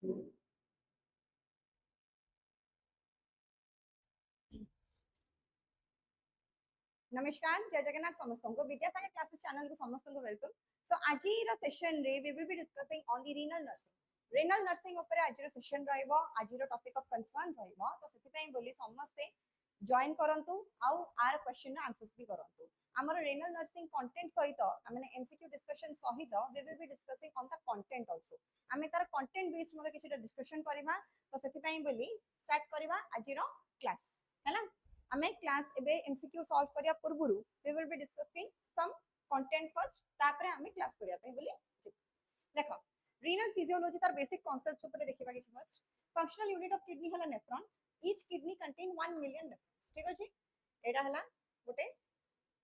नमस्कार जय जगन्नाथ समस्त को विद्यासागर क्लासेस चैनल को समस्त को वेलकम। सो आज सेशन रे we will be discussing on the renal nursing. Renal nursing ऊपर आज सेशन रहइबो, आज टॉपिक ऑफ कंसर्न रहइबो, तो सेति पई बोली समस्त जॉइन करंतु आउ आर क्वेश्चन आंसर्स भी करंतु। हमर रीनल नर्सिंग कंटेंट सहित माने एमसीक्यू डिस्कशन सहित we will be discussing on the content also. आमे तार कंटेंट बेस्ड मध्ये किछटा डिस्कशन करिबा, तो सेति पई बोली स्टार्ट करिबा आज रो क्लास हैला। हमें क्लास एबे एमसीक्यू सॉल्व करिया पूर्वरु we will be discussing some content first, तापरे हमें क्लास करिया पे बोली। देखो रीनल फिजियोलॉजी तार बेसिक कांसेप्ट्स ऊपर देखिबा कि first functional unit of kidney हला nephron. Each kidney contain 1 million nephrons. ठीक अछि, एडा हला गोटे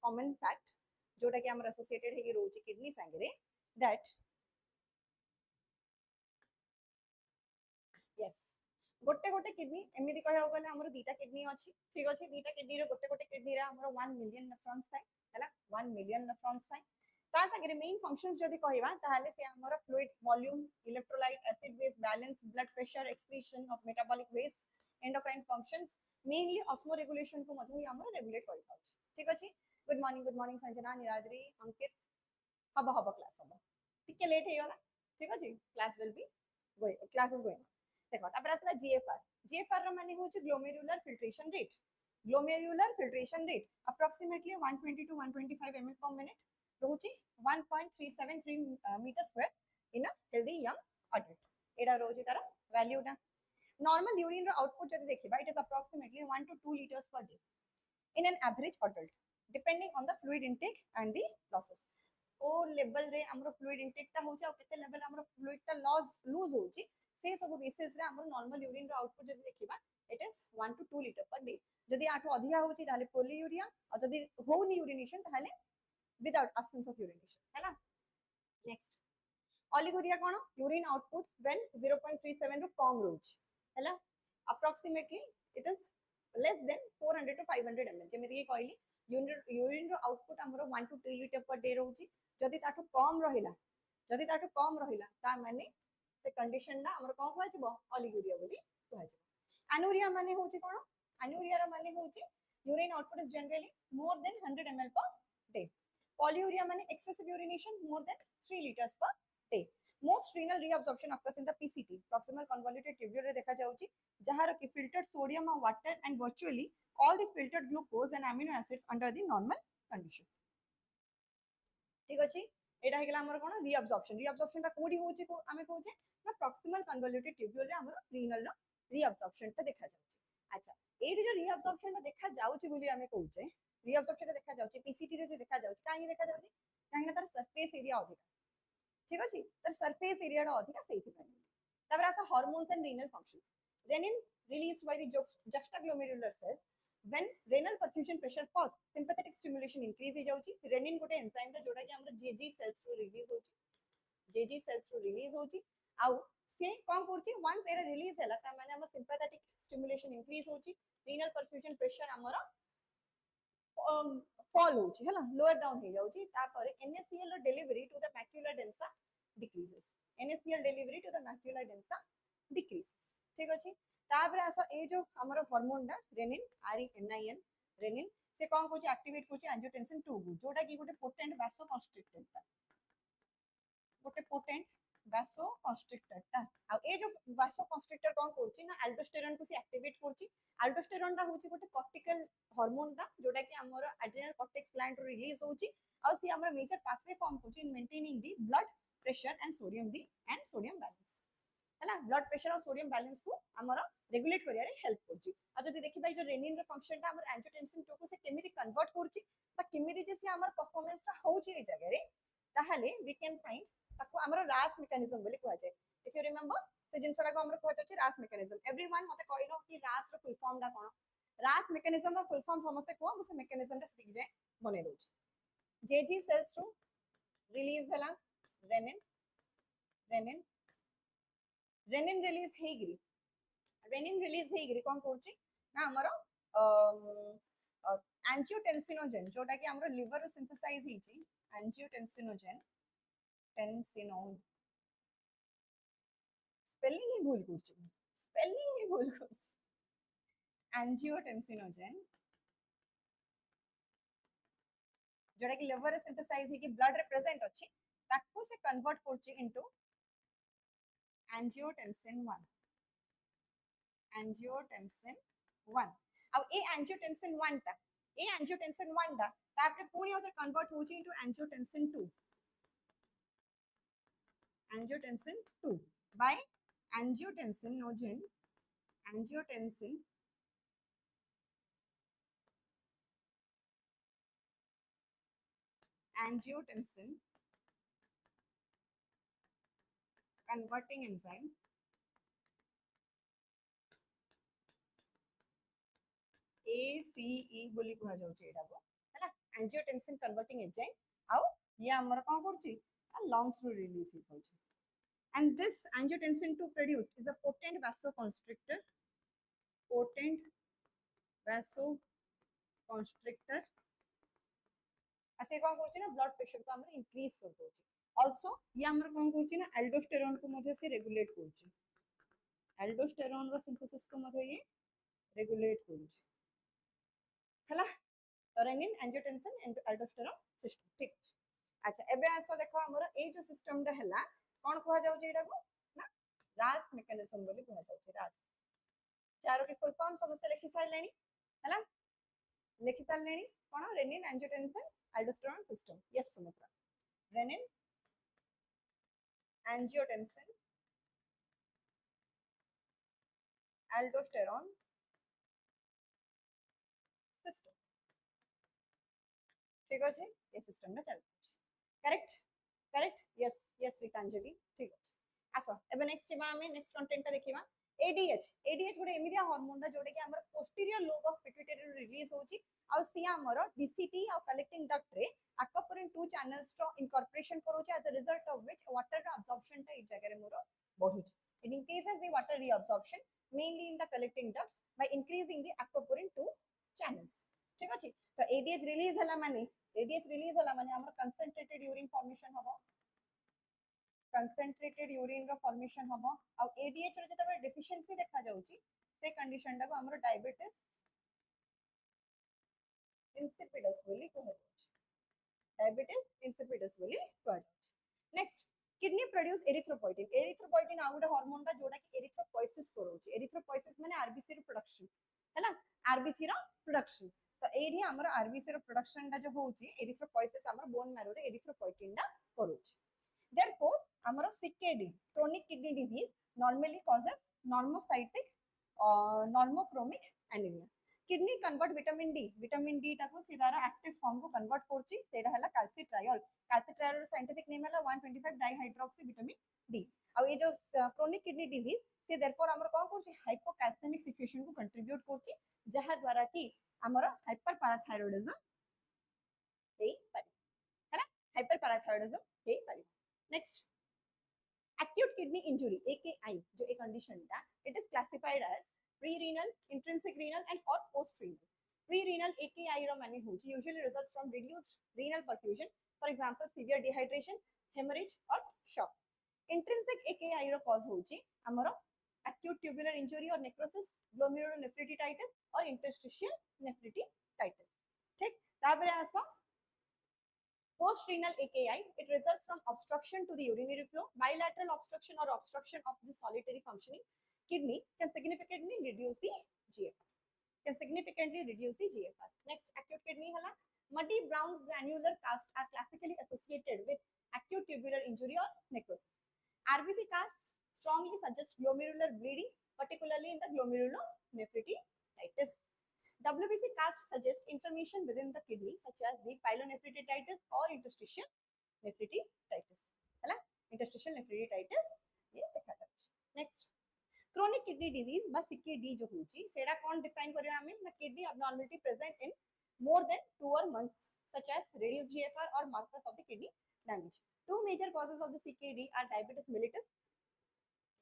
कॉमन फैक्ट जोटा कि हमर एसोसिएटेड हे रोची किडनी संगे दैट यस गोटे गोटे किडनी एमिति कहया गले हमर दुटा किडनी अछि। ठीक अछि, दुटा किडनी रे गोटे गोटे किडनी रे हमर 1 मिलियन नेफ्रॉन्स थाय हैला, 1 मिलियन नेफ्रॉन्स थाय। ता संगे मेन फंक्शंस जदी कहबा ताहाले से हमर fluid volume, electrolyte, acid base balance, blood pressure, excretion of metabolic waste, endocrine functions, mainly osmoregulation को मधु हमर रेगुलेट करि पाउछ। ठीक अछि, गुड मॉर्निंग संजना, निराद्री, अंकित हब क्लास हब टिके लेट हे गला। ठीक अछि, class will be going, class is going. देखो तापर आसला जीएफआर। जीएफआर रो माने होची glomerular filtration rate. Glomerular filtration rate approximately 120 to 125 ml per minute रोची 1.373 metre square in a healthy young adult. एडा रोची तार वैल्यू ना। नॉर्मल यूरिन रो आउटपुट जदी देखिबा it is approximately 1 to 2 liters per day in an average adult depending on the fluid intake and the losses। ओ level रे हमरो फ्लूइड इंटेक ता होची आ केते लेवल हमरो फ्लूइड ता लूज होची से सब बेसिस रे हमर नॉर्मल यूरिन रो आउटपुट जदी देखिबा इट इज 1 to 2 लीटर पर डे। जदी आठो अधिया होची ताले पोलीयूरिया और जदी होनी यूरिनेशन ताले विदाउट एब्सेंस ऑफ यूरिनेशन हैला। नेक्स्ट ओलिगोरिया कोन यूरिन आउटपुट व्हेन 0.37 रो कम रोज हैला, approximately it is less than 400 to 500 ml। जेमिति कहली यूरिन रो आउटपुट हमरो 1 to 2 लीटर पर डे रोची, जदी ताठो कम रहिला ता माने से कंडीशन ना हमर कोन कहै छबो ओलिगोरिया बोली कहै छबो। एनुरिया माने होची कोन, एनुरिया रो माने होची urine output is generally more than 100 ml per day। Polyuria माने excessive urination more than 3 liters per day। Most renal reabsorption occurs in the PCT proximal convoluted tubule रे देखा जाउची, जहार कि फिल्टर्ड सोडियम और water and virtually all the filtered glucose and amino acids under the normal conditions। ठीक अछि, एटा हेगला हमर कोन reabsorption. Reabsorption ता कोडी होची को हमें कहूचे ना प्रॉक्सिमल कन्वोल्यूटेड ट्यूब्यूल रे हमर रीनल रो रीअब्जॉर्प्शन ता देखा जाउची। अच्छा एडी जो रीअब्जॉर्प्शन ता देखा जाउची बोली हमें कहूचे, रीअब्जॉर्प्शन ता देखा जाउची पीसीटी रे जो देखा जाउची काहे देखा जाउची काहे ना तार सरफेस एरिया अधिक। ठीक अछि, तार सरफेस एरिया रो अधिक सेहि पय। तबरा आसा hormones and renal functions. Renin released by the juxtaglomerular cells when renal perfusion pressure falls, sympathetic stimulation increase हो जाउची। रेनिन गोटे एंजाइम रे जोटा कि हमर जेजी सेल्स रो रिलीज होची, जेजी सेल्स रो रिलीज होची आउ से कोन करची वंस एरा रिलीज हैला ता माने हमर सिंपैथेटिक स्टिमुलेशन इंक्रीज होची, रीनल परफ्यूजन प्रेशर हमर फॉल होची हैला, लोअर डाउन हो जाउची। तापर एनएसीएल रो delivery to the macula densa decreases, NaCl delivery to the macula densa decreases. ठीक अछि, तापर आसा ए जो हमर हार्मोन ना रेनिन आरईएनआईएन रेनिन से कोन कोची एक्टिवेट कोची एंजियोटेंसिन 2 जोटा कि गोटे पोटेंट वासोकंस्ट्रिक्टर ता, गोटे पोटेंट वासोकंस्ट्रिक्टर ता। आ ए जो वासोकंस्ट्रिक्टर कोन करची ना एल्डोस्टेरोन को से एक्टिवेट करची। एल्डोस्टेरोन ता होची गोटे कॉर्टिकल हार्मोन ता जोटा कि हमर एड्रिनल कॉर्टेक्स ग्लैंड रो रिलीज होची और से हमर मेजर पाथवे फॉर्म करची in maintaining the blood pressure and sodium balance हैला। ब्लड प्रेशर और सोडियम बैलेंस को हमर रेगुलेट करिया रे हेल्प करची। आ जदी देखि भाई जो रेनिन रो फंक्शन ता हमर एंजियोटेंसिन 2 को से केमिति कन्वर्ट करची बा केमिति जे से हमर परफॉर्मेंस ता होची ए जगह रे ताहाले वी कैन फाइंड ताको हमर रास मेकानिज्म बोली कहै छै। इफ यू रिमेंबर से जिनसडा को हमर कहै छै रास मेकानिज्म। एवरीवन मते कहलो कि रास रो फुल फॉर्म दा कोन, रास मेकानिज्म रो फुल फॉर्म समस्ते को मुसे मेकानिज्म ता सिख जाय बने रोज। जेजी सेल्स रो रिलीज हला रेनिन, रेनिन रेनिन रिलीज हेगिरी, रेनिन रिलीज हेगिरी कोन करची ना हमर एंजियोटेंसिनोजेन जोटा कि हमर लिवर रो सिंथेसाइज हिची एंजियोटेंसिनोजेन टेंसिनो स्पेलिंग ही भूल करछु, स्पेलिंग ही भूल करछु। एंजियोटेंसिनोजेन जोटा कि लिवर रे सिंथेसाइज हे कि ब्लड रे प्रेजेंट अछि ताकू से कन्वर्ट करछि इनटू एंजियोटेंसिन 1, एंजियोटेंसिन 1 अब ए एंजियोटेंसिन 1 टा तापर पुनी ओथे कन्वर्ट होछि into angiotensin 2, angiotensin 2 by angiotensinogen, angiotensin converting enzyme ACE बोली कहा जाउची एटा को हैला एंजियोटेंसिन कन्वर्टिंग एंजाइम आउ ये हमर कोन करची लंग्स रो रिलीज ही होची and this angiotensin 2 produce is a potent vasoconstrictor, potent vasoconstrictor ऐसे कोन करची ना ब्लड प्रेशर को हमर इंक्रीज कर दोची also ये हमर कोन करची ना एल्डोस्टेरोन को मध्ये से रेगुलेट करची एल्डोस्टेरोन रो सिंथेसिस को मध्ये ये रेगुलेट करची हैला renin angiotensin and aldosterone system ठीक अच्छा एबे आसो देखो हमर ए जो सिस्टम रे हैला कोन कहा जाउ जे एटा को ना रास मेकानिज्म बोली कहा जाउ रास चारो के फुल फॉर्म समस्त लिखि सारलेनी हैला लिखि सारलेनी कोन renin angiotensin aldosterone system yes Sumitra renin angiotensin aldosterone system ठीक अछि ए सिस्टम में चल correct correct yes yes Ritanjali ठीक अछि आसो एबे नेक्स्ट बा हमें नेक्स्ट कंटेंट देखिबा एडीएच गोटे एमिदिया हार्मोन दा जोटे कि हमर posterior lobe of pituitary release होची आ सी हमर डीसीटी आ कलेक्टिंग डक्ट रे एक्वापोरिन 2 चैनल्स रो इनकॉर्पोरेशन करूची as a result of which water रो अब्जॉर्प्शन ता इ जगह रे मोर बढ़ुची it increases the water reabsorption mainly in the collecting ducts by increasing the aquaporin 2 channels ठीक अछि तो एडीएच रिलीज हला माने हमर कंसंट्रेटेड यूरिन फॉर्मेशन हबो कंसंट्रेटेड यूरिन रो फॉर्मेशन हबो आ एडीएच रो जतबे डेफिशिएंसी देखा जाउची से कंडीशन टा को हमर डायबिटीज इंसिपिडस बोली कहै छै डायबिटीज इंसिपिडस बोली कहै छै नेक्स्ट किडनी प्रोड्यूस एरिथ्रोपोइटिन आ गुटे हार्मोन टा जोटा कि एरिथ्रोपोइसिस करोची एरिथ्रोपोइसिस माने आरबीसी रो प्रोडक्शन हैला आरबीसी रो प्रोडक्शन तो एठी हमर आरबीसी रो प्रोडक्शन टा जो होची एरिथ्रोपोइसिस हमर बोन मैरो रे एरिथ्रोपोइटिन टा करोची therefore हमर CKD chronic kidney disease normally causes normocytic normochromic anemia kidney convert vitamin D टा को सीधा एक्टिव फॉर्म को कन्वर्ट करची सेटा हला कैल्सिट्रायोल रो साइंटिफिक नेम हला 125 डाइहाइड्रोक्सी विटामिन डी आ ये जो क्रोनिक किडनी डिजीज से देयरफॉर हमर कोन करची हाइपोकैल्सेमिक सिचुएशन को कंट्रीब्यूट करची जहा द्वारा कि हमर हाइपरपैराथायरॉइडिज्म हे पारि हैला हाइपरपैराथायरॉइडिज्म हे पारि next acute kidney injury AKI जो एक कंडीशन टा it is classified as pre-renal intrinsic renal and or post-renal pre-renal AKI रो माने होची usually results from reduced renal perfusion for example severe dehydration hemorrhage or shock intrinsic AKI row cause होची हमरो acute tubular injury or necrosis glomerulonephritis or interstitial nephritis ठीक ताबरे आसो post-renal AKI, it results from obstruction to the urinary flow. Bilateral obstruction or obstruction of the solitary functioning kidney can significantly reduce the GFR. Next, acute kidney hala. Muddy brown granular casts are classically associated with acute tubular injury or necrosis. RBC casts strongly suggest glomerular bleeding, particularly in the glomerulonephritis. WBC casts suggest inflammation within the kidney, such as the pyelonephritis or interstitial nephritis. है interstitial nephritis ये देखा जाଉଛି. Next, chronic kidney disease बा CKD जो होची, सेड़ा कौन define करेगा हमें? ना kidney abnormality present in more than 2 months, such as reduced GFR or markers of the kidney damage. Two major causes of the CKD are diabetes mellitus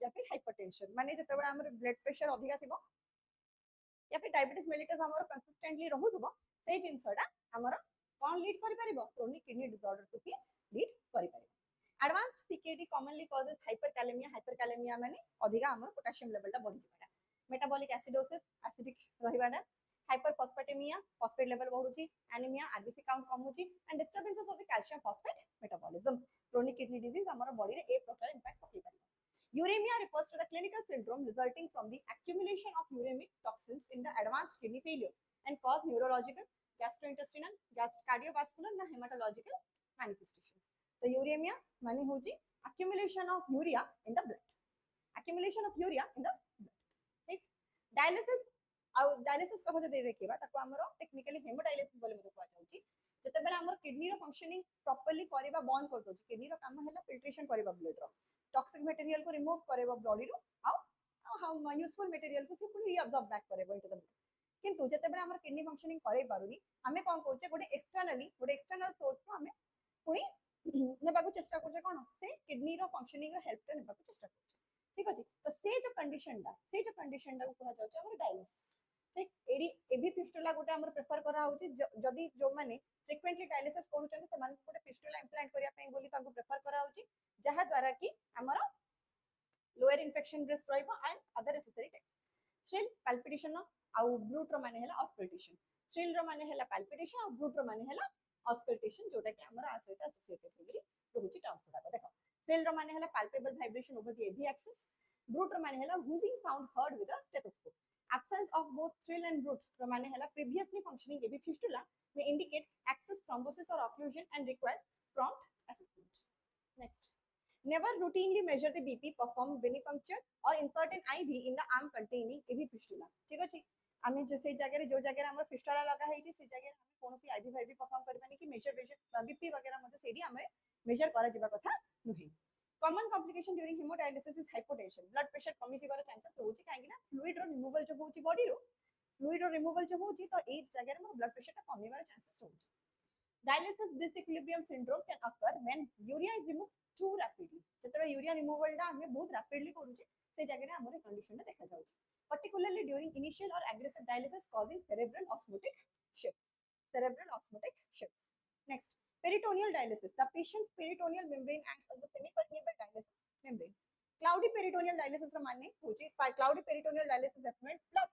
या फिर hypertension. माने जतबे हमर blood pressure अधिका थिबो या फिर डायबिटीज मेलिटस हमर कंसिस्टेंटली रहउतबो से जिंसडा हमर कोन लीड करि परिबो क्रोनिक किडनी डिसऑर्डर को लीड करि परिबो advanced CKD commonly causes hyperkalaemia माने अधिका हमर पोटेशियम लेवल ता बढ़ि जाटा मेटाबॉलिक एसिडोसिस एसिडिक रहिबाटा हाइपरफॉस्फेटेमिया फॉस्फेट लेवल बढ़ुची एनीमिया आरबीसी काउंट कम होची and disturbances of the calcium phosphate metabolism chronic kidney disease हमर बॉडी रे ए प्रकार इंपैक्ट पकई पारिबो Uremia refers to the clinical syndrome resulting from the accumulation of uremic toxins in the advanced kidney failure and cause neurological, gastrointestinal, cardiovascular and hematological manifestations. So uremia माने होची accumulation of urea in the blood. Accumulation of urea in the blood. ठीक dialysis dialysis कहो जे देखिबा ताको हमरो technically hemodialysis बोले मते कुआ जाउची जते बेला हमर किडनी रो फंक्शनिंग प्रॉपर्ली करबा बंद कर दोची किडनी रो काम हैला फिल्ट्रेशन करबा ब्लड रो टॉक्सिक मटेरियल को रिमूव करेबो बॉडी रो आउ यूजफुल मटेरियल को से पुनी रीअब्सॉर्ब बैक करेबो इनटू द बॉडी किंतु जते बेला हमर किडनी फंक्शनिंग करे पारुनी हमें कोन करछे गोटे एक्सटर्नल सोर्स को हमें पुनी नेबाकू चेष्टा करछे कोन से किडनी रो फंक्शनिंग रो हेल्प रे नेबाकू चेष्टा करछे ठीक अछि तो से जो कंडीशन दा को कहा जाउछ हमर डायलिसिस ठीक एडी एबी फिस्टुला गोटे हमर प्रेफर करा होची जदी जो माने फ्रीक्वेंटली डायलिसिस करूछन से मान गोटे फिस्टुला इंप्लांट करिया पई बोली ताको प्रेफर करा होची जहा द्वारा कि हमर लोअर इन्फेक्शन रिस्क रहइबो and other necessary test thrill palpitation आउ ब्रूट रो माने हैला ऑस्कल्टेशन थ्रिल रो माने हैला पैल्पिटेशन और ब्रूट रो माने हैला ऑस्कल्टेशन जोटा कि हमर आसोइट एसोसिएटेड होगी रहउची टर्म्स गुडा देखो थ्रिल रो माने हैला palpable vibration over the AV access bruit रो माने हैला whoosing sound heard with a stethoscope absence of both thrill and root ro mane hela previously functioning AV fistula may indicate access thrombosis or occlusion and require prompt assessment. Next, never routinely measure the BP, perform venipuncture or insert an IV in the arm containing AV fistula. ठीक अछि आमे जे से जगह रे जो जगह रे हमर फिस्टुला लगा है छी से जगह रे हम कोनोसी IV फाइव परफॉर्म करबानी कि मेजर BP वगैरह मते सेडी हमें मेजर करा जिबा कथा नही common complication during hemodialysis is hypotension blood pressure कमी जिबार चांसेस होची काहे ना फ्लूइड रो रिमूवल जो होची बॉडी रो फ्लूइड रो रिमूवल जो होची तो ए जगह रे ब्लड प्रेशर का कमी बार चांसेस होची dialysis disequilibrium syndrome can occur when urea is removed too rapidly जतरे यूरिया रिमूवल दा हमें बहुत रैपिडली करूची से जगह रे हमरे कंडीशन में देखा जाउची particularly during initial or aggressive dialysis causing cerebral osmotic shifts next Peritoneal dialysis. The patient's peritoneal membrane acts as the semi-permeable dialysis membrane. Cloudy peritoneal dialysis माने होची cloudy peritoneal dialysis effect plus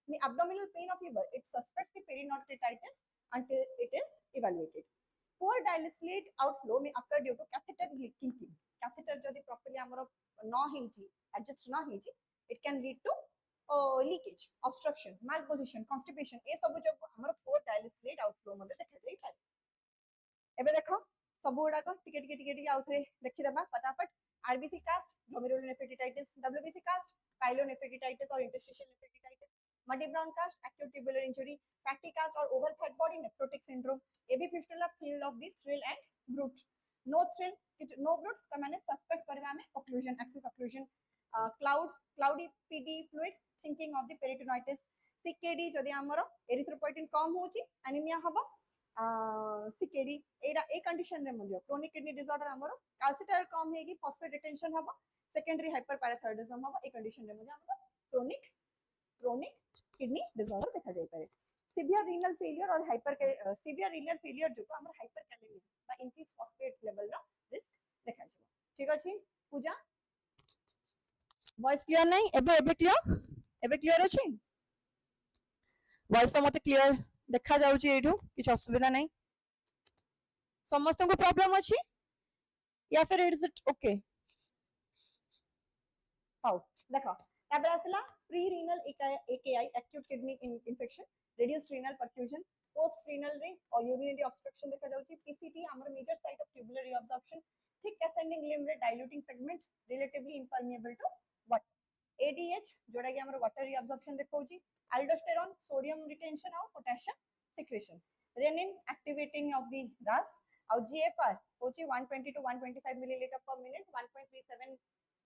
the abdominal pain of fever. It suspects the peritonitis until it is evaluated. Poor dialysate outflow may occur due to catheter kinking. Catheter जदि properly हमरो न हेची adjust न हेची, it can lead to leakage, obstruction, malposition, constipation. ये सब जो हमरो poor dialysate outflow मते देखा जाई पारे. एबे देखो सब गुडा को टिके आउथरे देखि देबा फटाफट RBC cast glomerular nephritis WBC cast pyelonephritis और interstitial nephritis muddy brown cast acute tubular injury fatty cast और oval fat body nephrotic syndrome AV fistula field of the thrill and bruit no thrill no bruit त माने suspect करबा में occlusion access occlusion cloudy PD fluid thinking of the peritonitis CKD जदि हमरो erythropoietin कम होची anaemia हबो CKD एडा a condition रे मदियो क्रोनिक किडनी डिसऑर्डर हमरो कैल्सिटर कम हेगी फॉस्फेट रिटेंशन हबो सेकेंडरी हाइपरपैराथायरॉयडिज्म हबो ए कंडीशन रे मदियो हमरो क्रोनिक किडनी डिसऑर्डर देखा जाय पारे सिवियर रीनल फेलियर और सिवियर रीनल फेलियर जो हमरो हाइपरकैलेमिया बा इंक्रीज फॉस्फेट लेवल रो रिस्क देखा जाय ठीक अछि पूजा वॉइस क्लियर नहीं एबे क्लियर अछि वॉइस तो मते क्लियर देखा जाउची एठू किछ असुविधा नहीं समस्त को प्रॉब्लम अछि या फिर इज इट ओके हाउ देखो ताबे असला pre renal AKI acute kidney infection reduced renal perfusion post renal रे और यूरिनरी ऑब्स्ट्रक्शन देखा जाउची पीसीटी हमर major site of tubular reabsorption thick ascending limb रे diluting segment relatively impermeable to water ADH जोड़ा कि हमर वाटर रीअब्जॉर्प्शन देखौची aldosterone sodium retention और potassium secretion renin activating of the RAS और GFR होची 120 to 125 milliliter per minute 1.37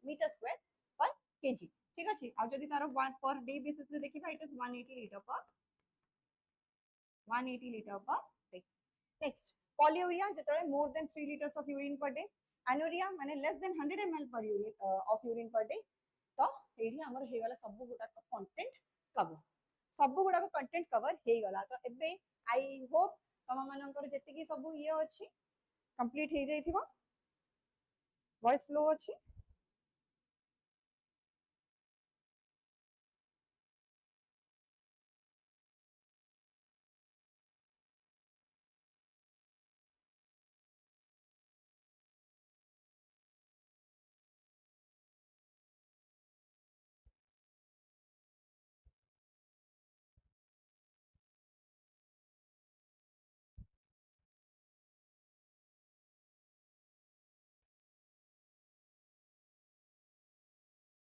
meter square per kg ठीक अछि और जदि तारो पर डे बेसिस पे देखिबा it is 180 liter per day next polyuria जतरे more than 3 liters of urine per day anuria माने less than 100 ml per urine of urine per day तो AD हमर हे वाला सब गुटा कंटेंट कवर सब गुडा को कंटेंट कवर हे गला तो एबे आई होप तम मानकर जति की सब ये अछि कंप्लीट हे जाइथिबो वॉइस स्लो अछि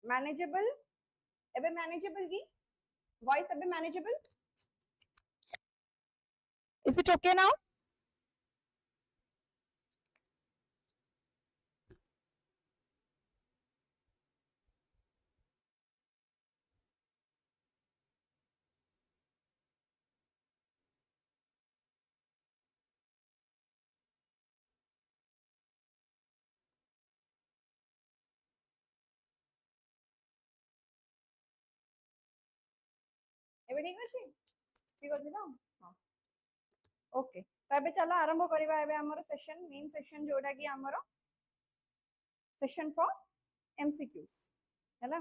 मैनेजेबल एबे मैनेजेबल की वॉइस एबे manageable is it okay now एबे ठीक अछि ना हां ओके तो एबे चलो आरंभ करबा एबे हमर सेशन मेन सेशन जोडा की हमर सेशन फॉर एमसीक्यूज हैला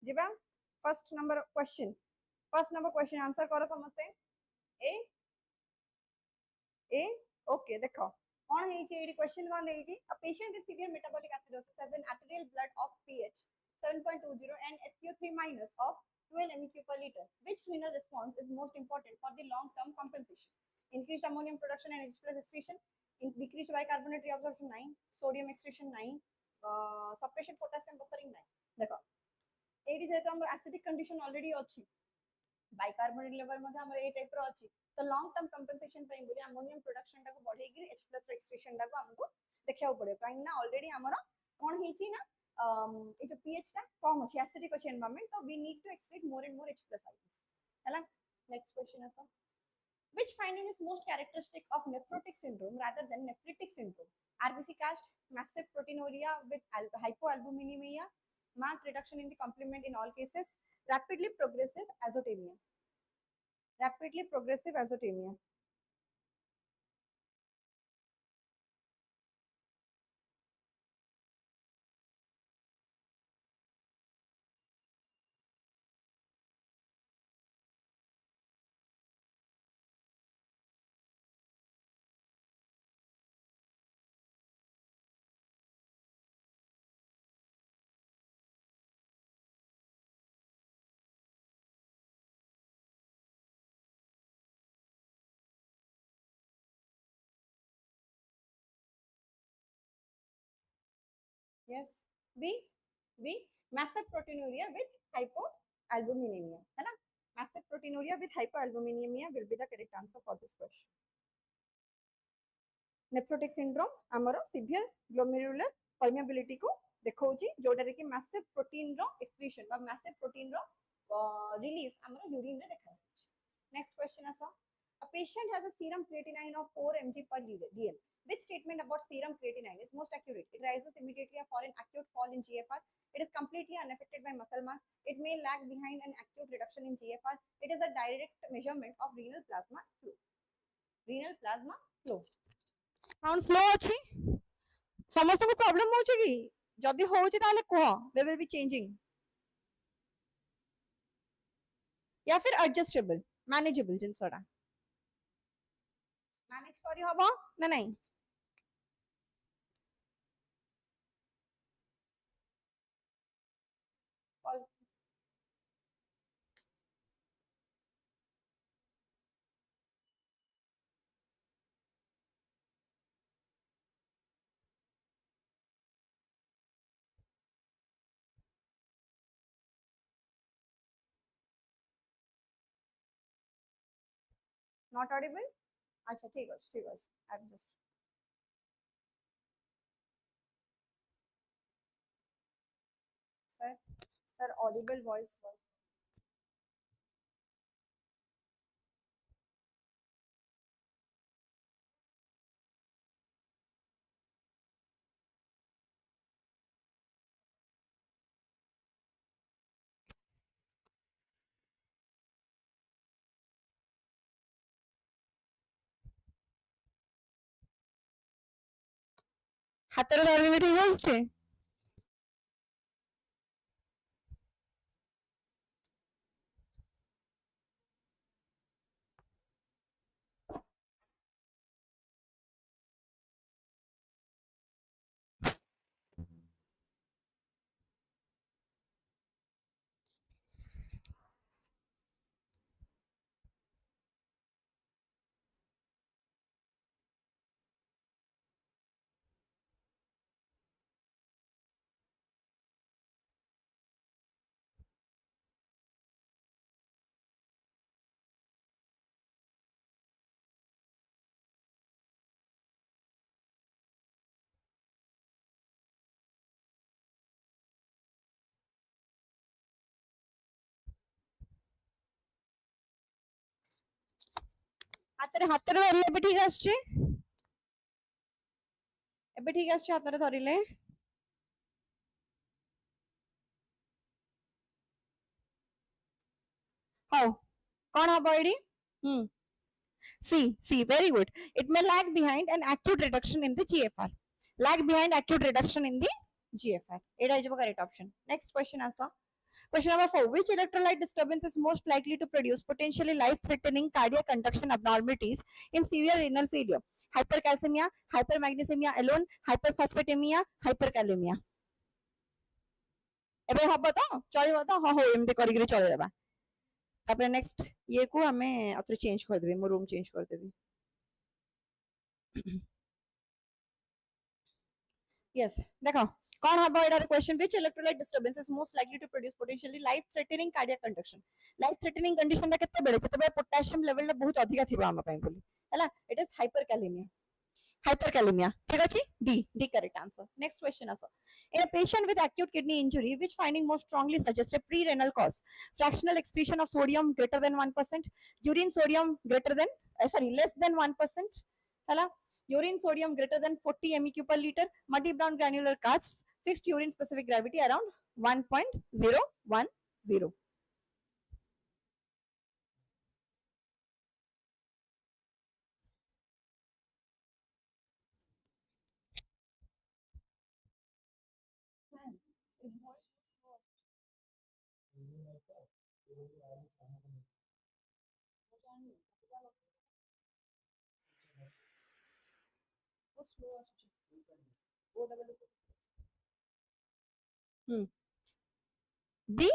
जिबा फर्स्ट नंबर क्वेश्चन आंसर करो समझते ए ए ओके देखो कौन है ये क्वेश्चन कौन है जी a patient with severe metabolic acidosis has an arterial blood of pH 7.20 and SpO3 minus of 12 MEq per liter. Which renal response is most important for the long term compensation? Increased ammonium production and H plus excretion, decreased bicarbonate reabsorption 9, sodium excretion 9, suppression potassium buffering 9. देखो eighty जेहेतु हमर acidic condition already अछि bicarbonate level मध्ये हमर ए type रो अछि तो long term compensation पे बोली अमोनियम प्रोडक्शन टाको बढ़े गिरी H प्लस एक्सक्रीशन टाको हमको देखिया पड़े काई ना ऑलरेडी हमर कोन हिची ना ए जो pH टा कम अछि एसिडिक अछि एनवायरनमेंट तो we need to excrete more and more H plus ions हैला नेक्स्ट क्वेश्चन है which finding is most characteristic of nephrotic syndrome rather than nephritic syndrome? RBC cast, massive proteinuria with hypoalbuminemia, marked reduction in the complement in all cases, rapidly progressive azotemia. Rapidly progressive azotemia. Yes. B. B. Massive proteinuria with hypoalbuminemia. है ना? Massive proteinuria with hypoalbuminemia will be the correct answer for this question. Nephrotic syndrome आमर severe glomerular permeability को देखौची जोडा रे कि massive protein रो excretion बा massive protein रो release आमर urine रे देखा जाय नेक्स्ट क्वेश्चन आसा a patient has a serum creatinine of 4 mg per dl which statement about serum creatinine is most accurate it rises immediately for an acute fall in GFR it is completely unaffected by muscle mass it may lag behind an acute reduction in GFR it is a direct measurement of renal plasma flow sound slow अछि समस्त को problem होछि कि जदी होछि ताले कह वे will be changing या फिर एडजस्टेबल मैनेजेबल जिनसडा मैनेज करी हबो ना नहीं नॉट ऑडिबल अच्छा ठीक अछि I am just sir sir Audible voice ହାତରେ ଧରିଲେ ଠିକ ହଉଛି। ହାତରେ ଧରିଲେ ଏବେ ଠିକ ଆସୁଛି, ଏବେ ଠିକ ଆସୁଛି ହାତରେ ଧରିଲେ। ହଉ କଣ ହବ ଏଠି? C, very good. It may lag behind an acute reduction in the GFR. Lag behind acute reduction in the GFR. It is the correct option. Next question answer. Question number 4. Which electrolyte disturbance is most likely to produce potentially life-threatening cardiac conduction abnormalities in severe renal failure? Hypercalcemia, hypermagnesemia alone, hyperphosphatemia, hyperkalemia. ଏବେ ହବ ତ ଚଳିବ ତ? ହଁ ହଉ ଏମିତି କରିକି ଚଳେଇଦେବା। ତାପରେ ନେକ୍ସଟ ये को हमें अत्र चेंज कर देबे, मो रूम चेंज कर देबे। यस देखो कौन हबो एडार question which electrolyte disturbance is most likely to produce potentially life threatening cardiac conduction. Life threatening condition दा केते बेले जते पोटेशियम लेवल बहुत अधिक थिबा हम पई बोली हैला, इट इज हाइपरकैलेमिया। Hyperkalemia. ठीक अछि? D correct answer. Next question answer. In a patient with acute kidney injury, which finding most strongly suggests a pre-renal cause? Fractional excretion of sodium greater than 1%, urine sodium greater than less than 1%, हैला, urine sodium greater than 40 MEq per liter, muddy brown granular casts, fixed urine specific gravity around 1.010. B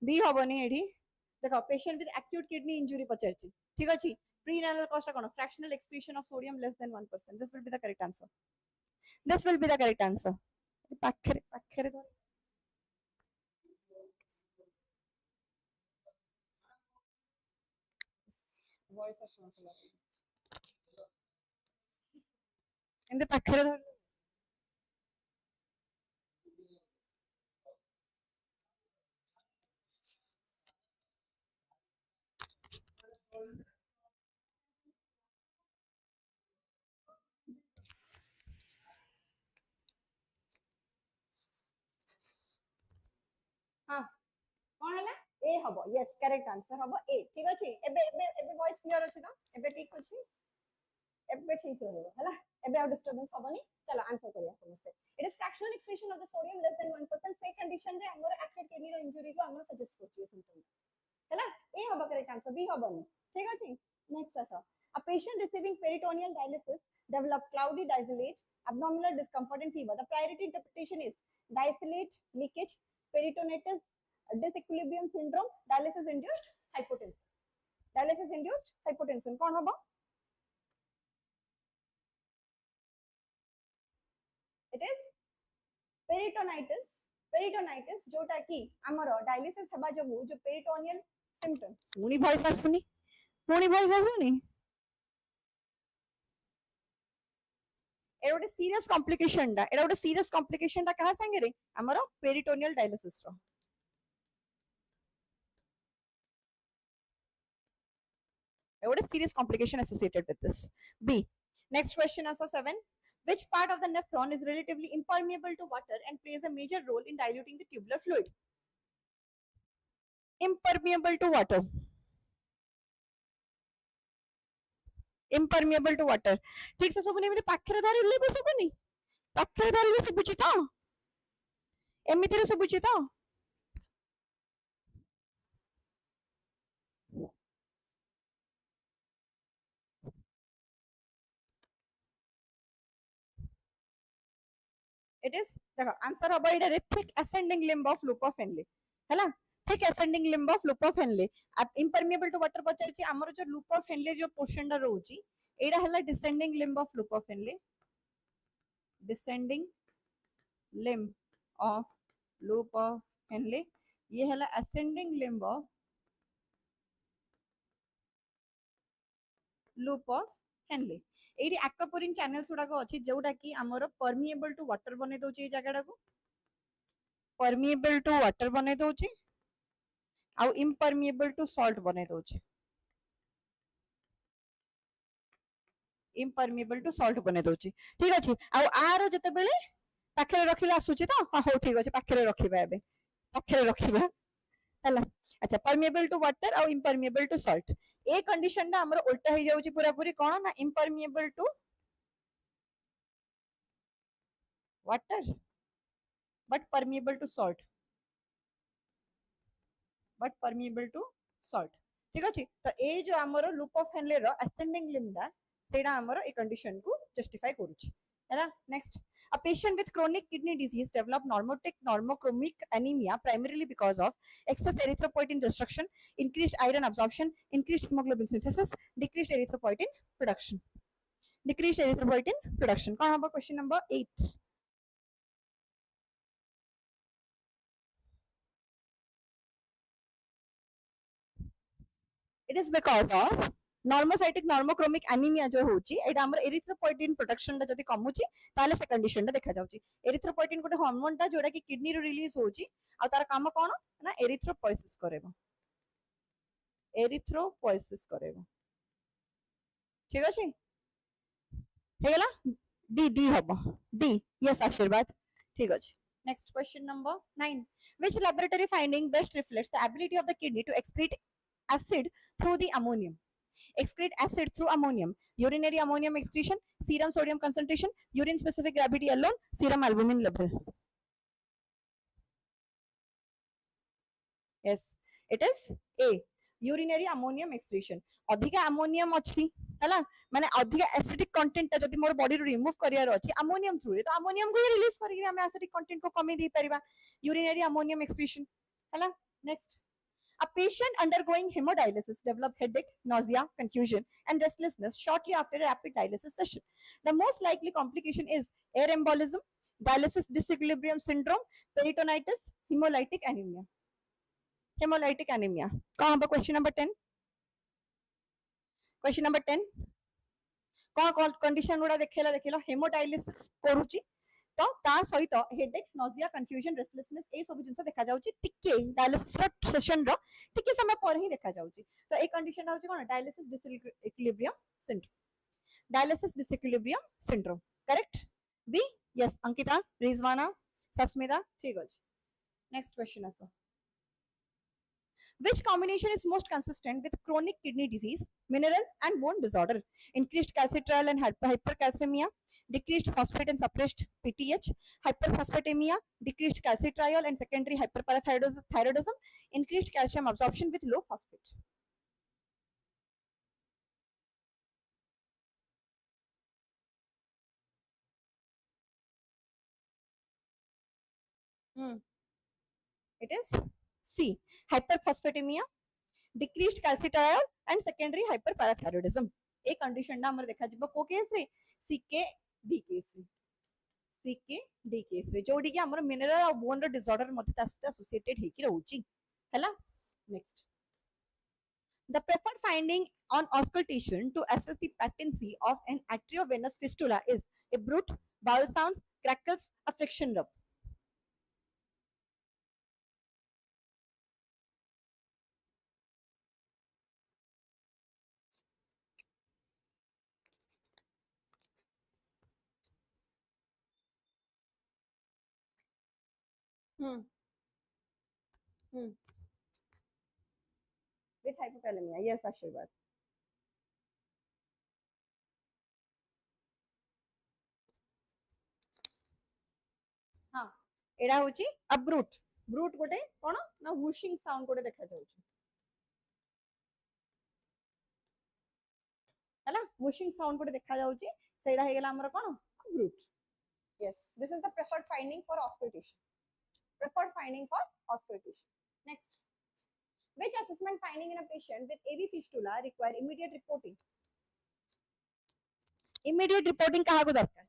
B हबनी एठी देखो patient with acute kidney injury पचारची ठीक अछि pre renal cause कोन fractional excretion of sodium less than 1%, this will be the correct answer, this will be the correct answer. पाखरे पाखरे धर वॉइस आसुनथला एंदे पाखरे धर हां कोन हला ए हबो, यस करेक्ट आंसर हबो ए। ठीक अछि एबे वॉइस क्लियर अछि त एबे ठीक अछि, एबे ठीक रहबो हला, एबे आउट डिस्टर्बेंस हबनी। चलो आंसर करिया समझते। It is fractional excretion of the sodium less than 1% से कंडीशन रे हमर एक्यूट किडनी रो इंजरी को हमर सजेस्ट करछि सिम्पटम हला, ए हबो करेक्ट आंसर, बी हबनी। ठीक अछि नेक्स्ट आसा a patient receiving peritoneal dialysis develop cloudy dilate abdominal discomfort and fever. The priority interpretation is dilate leakage, peritonitis disequilibrium syndrome, dialysis induced hypotension, dialysis induced hypotension कोन हबो? It is peritonitis, peritonitis जोटा कि हमर dialysis हेबा जगु जो peritoneal symptom पुनी भॉइस आसुनी एरोटे सीरियस कॉम्प्लिकेशन दा एरोटे सीरियस कॉम्प्लिकेशन दा कहा संगे रे हमर पेरिटोनियल डायलिसिस रो एरोटे serious complication associated with this. B next question answer 7. Which part of the nephron is relatively impermeable to water and plays a major role in diluting the tubular fluid? impermeable to water, impermeable to water ठीक से सब नहीं पाखरे धरिले भी सबनी पाखरे धरिले सब बुझी तो एमिति रे सब बुझी तो it is देखो आंसर हबो एटा रे thick ascending limb of loop of Henle हैला thick ascending limb of loop of Henle अब impermeable to water पचारछि हमर जो loop of Henle जो पोर्शन टा रहउछि एटा हला descending limb of loop of Henle descending limb of loop of Henle ये हला ascending limb of loop of Henle एडी aquaporine channels गुडा को अछि जोटा कि हमर permeable to water बने दोछि ए जगह को permeable to water बने दोछि आ impermeable to salt बने दोछि impermeable to salt बने दोछि ठीक अछि आ आरो जते बेले पाखरे रखिला आसुछि तो हो ठीक अछि पाखरे रखिबा एबे पाखरे रखिबा हला अच्छा permeable to water और impermeable to salt a condition ना हमर उल्टा हो जाउची पूरा पूरी कोन ना impermeable to water but permeable to salt but permeable to salt ठीक अछि तो ए जो हमर लूप ऑफ हेनले रो ascending limb दा सेडा हमर ए कंडीशन को जस्टिफाई करूची हैला next a patient with chronic kidney disease develop normotic normochromic anemia primarily because of excess erythropoietin destruction increased iron absorption increased hemoglobin synthesis decreased erythropoietin production decreased erythropoietin production कौन हबो question number 8 it is because of normocytic normochromic anaemia जो होची एटा हमर erythropoietin production दा जदी कमुची ताले से condition दा देखा जाउची एरिथ्रोपोइटिन गोटे हार्मोन ता जोडा कि किडनी रो रिलीज होची आ तार काम कोन ना एरिथ्रोपोइसिस करेबो एरिथ्रोपोइसिस करेबो ठीक अछि हे गेला डी डी हबो डी यस आशीर्वाद ठीक अछि next question number 9 which laboratory finding best reflects the ability of the kidney to excrete acid through the ammonium excrete acid through ammonium urinary ammonium excretion serum sodium concentration urine specific gravity alone serum albumin level yes it is a urinary ammonium excretion अधिका ammonium अछि हला माने अधिका acidic content ता जदी more body row remove करियार अछि ammonium through रे तो अमोनियम को रिलीज करी हम एसिडिक कंटेंट को कमी दे परिबा यूरिनरी अमोनियम एक्सक्रीशन हला next a patient undergoing hemodialysis develop headache nausea confusion and restlessness shortly after a rapid dialysis session the most likely complication is air embolism dialysis disequilibrium syndrome peritonitis hemolytic anemia कौन हबो question number 10 question number 10 कौन condition गुडा देखिला hemodialysis करूची तो ता सहित headache nausea confusion restlessness ए सब जिंस देखा जाउची टिके डायलिसिस रो सेशन रो टिके समय पर ही देखा जाउची तो ए कंडीशन होची कोन dialysis disequilibrium syndrome correct B yes Ankita Rizwana Sasmita ठीक अछि नेक्स्ट क्वेश्चन आसो which combination is most consistent with chronic kidney disease mineral and bone disorder increased calcitriol and hypercalcemia decreased phosphate and suppressed pth hyperphosphatemia decreased calcitriol and secondary hyperparathyroidism increased calcium absorption with low phosphate it is c hyperphosphatemia decreased calcitriol and secondary hyperparathyroidism a condition ना हमर देखा जिवो को case रे C K D case रे C K D case रे जोडी कि हमर मिनरल और बोन रो डिसऑर्डर मते तासते एसोसिएटेड हे कि रहउची हैला next the preferred finding on auscultation to assess the patency of an arteriovenous fistula is a brute bowel sounds crackles a friction rub Hmm. Hmm. with hypokalemia. Yes, Ashirwad. हाँ एडा होची अब्रूट brute गोटे कोन ना हुशिंग sound गोटे देखा जाउची हैला हुशिंग sound गोटे देखा जाउची सेडा हे गेला हमर कोन brute yes this is the preferred finding for auscultation preferred finding for auscultation next which assessment finding in a patient with AV fistula require immediate reporting kaha ko darkar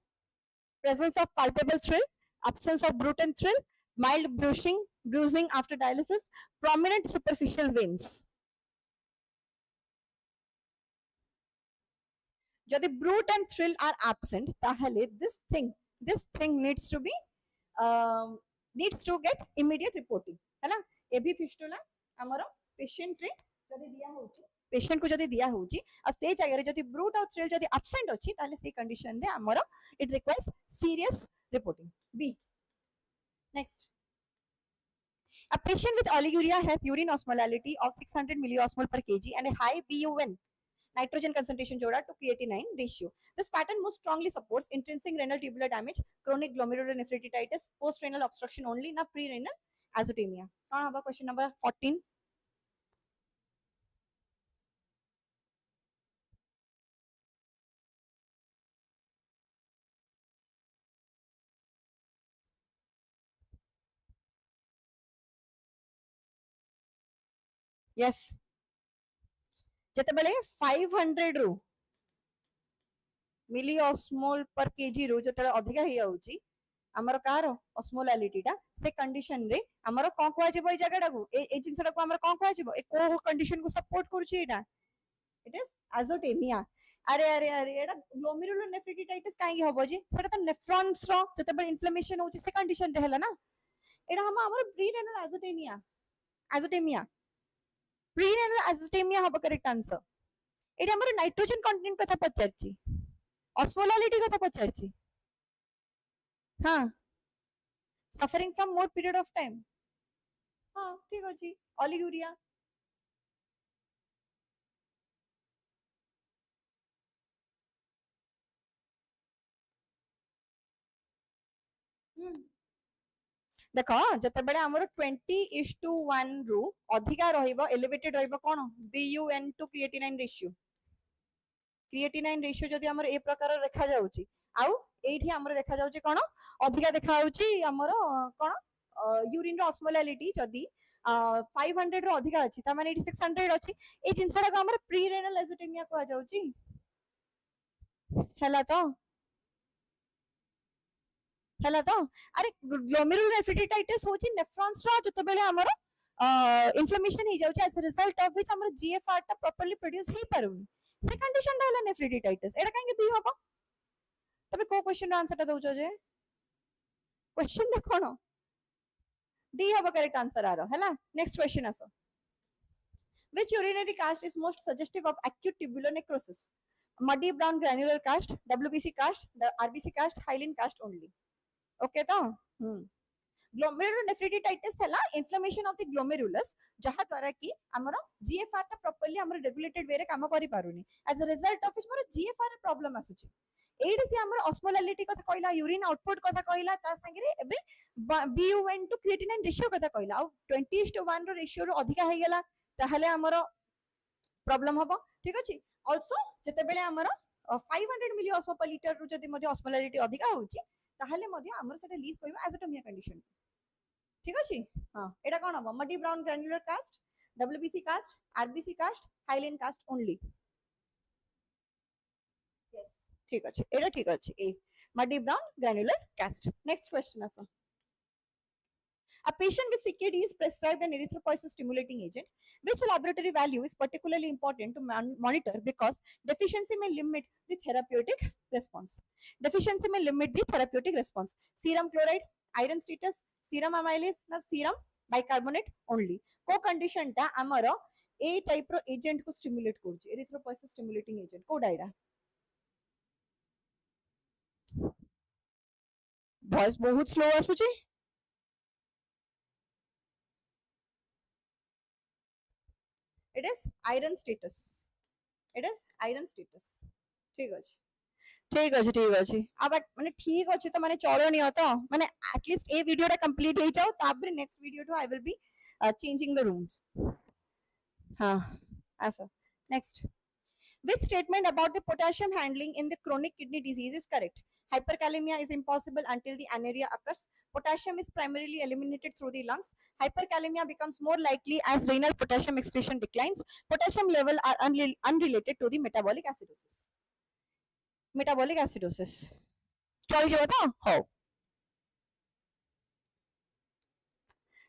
presence of palpable thrill absence of bruit and thrill mild bruising after dialysis prominent superficial veins जदि bruit and thrill are absent ताहले this thing needs to get immediate reporting हैला AV fistula हमर patient रे जदि दिया होची patient को जदि दिया होची आ से जगह रे जदि ब्रूट और थ्रिल जदि एब्सेंट अछि ताहले से कंडीशन रे हमर it requires serious reporting B next A patient with oliguria has urine osmolality of 600 milliosmol per kg and a high BUN nitrogen concentration joda to creatinine ratio. This pattern most strongly supports intrinsic renal tubular damage, chronic glomerulonephritis, post-renal obstruction only, na pre-renal azotemia. Question number 14. Yes. ଯେତେବେଳେ 500 ରୁ मिली osmol per kg ରୁ ଯେତେବେଳେ ଅଧିକା ହେଇ ଯାଉଛି ଆମର car osmolality ଟା से कंडीशन रे हमर कोन कोआ जेबो ए जगह टाकू ए जिंसटा को हमर कोन कोआ जेबो ए को कंडीशन को सपोर्ट करूची एटा इट इज azotemia अरे अरे अरे एटा glomerulonephritis काहे होबो जी सेटा त नेफ्रॉन्स रो जेतेबे इन्फ्लेमेशन होची से कंडीशन रे हला ना एटा हमर प्रीरेनल azotemia प्रीरेनल azotemia होबो करेक्ट आंसर एटा हमर नाइट्रोजन कंटेंट कथा पचारची osmolality कथा पचारची हां suffering from more period of time हां ठीक अछि oliguria देखो जतबेले हमर 20:1 रु अधिका रहिबो एलिवेटेड रहिबो कोन BUN टू क्रिएटिनाइन रेशियो जदि हमर ए प्रकार देखा जाउची आउ एठी हमर देखा जाउची कोन अधिका देखा जाउची हमर कोन यूरिन रो ऑस्मोलालिटी जदि 500 रो अधिका अछि त माने 600 अछि ए जिंसडा को हमर प्री रेनल एजोटेमिया को जाउची हैला तो हैला तो अरे ग्लोमेरुलोनेफ्रिटिस होची नेफ्रॉन्स रो जतबेले हमर इन्फ्लेमेशन हो जाउची as a result of which हमर जीएफआर ता प्रॉपर्ली प्रोड्यूस हे पारुनी से कंडीशन रहला नेफ्रिटिस एटा काहे बी होबो तबे को क्वेश्चन आंसर ता दउचो जे क्वेश्चन देखोनो डी होबो करेक्ट आंसर आरो हैला नेक्स्ट क्वेश्चन आसो which urinary cast is most suggestive of acute tubular necrosis muddy brown granular cast WBC cast the RBC cast hyaline cast only okay तो glomerulonephritis है inflammation of the glomerulus जहा द्वारा कि हमर GFR ता properly हमर regulated way रे काम करि पारुनी as a result of which more GFR problem आसुची एडी से हमर osmolality कथा कहला यूरिन आउटपुट कथा कहला ता संगे एबे BUN टू क्रिएटिनाइन रेशियो कथा कहला आ 20:1 रो रेशियो रो अधिका हे गेला ताहले हमर प्रॉब्लम हबो ठीक अछि आल्सो जते बेले हमर 500 मिली ऑस्मो पर लीटर रु जदि मध्ये osmolality अधिका होची ताहले मध्ये हमर सेटा लीज करबा एजोटोमिया कंडीशन ठीक अछि हां एटा कोन हबो muddy brown granular cast WBC cast RBC cast hyaline cast only yes ठीक अछि एटा ठीक अछि ए muddy brown granular cast next question आसो A patient with CKD is prescribed an erythropoiesis stimulating agent, which laboratory value is particularly important to monitor because deficiency may limit the therapeutic response. Deficiency may limit the therapeutic response. Serum chloride, iron status, serum amylase, na serum bicarbonate only. को condition टा आमर A type row agent को stimulate करूची erythropoiesis stimulating agent को डायरा voice बहुत slow आसुची it is iron status, it is iron status. ठीक अछि ठीक अछि ठीक अछि अब माने ठीक अछि तो माने चलनियो तो माने एटलीस्ट ए वीडियोटा कंप्लीट हे जाओ तापर next video to I will be changing the rooms हां आसो next. Which statement about the potassium handling in the chronic kidney disease is correct? Hyperkalemia is impossible until the anuria occurs. Potassium is primarily eliminated through the lungs. Hyperkalemia becomes more likely as renal potassium excretion declines. Potassium levels are unrelated to the metabolic acidosis. Metabolic acidosis. चलिए तो हो.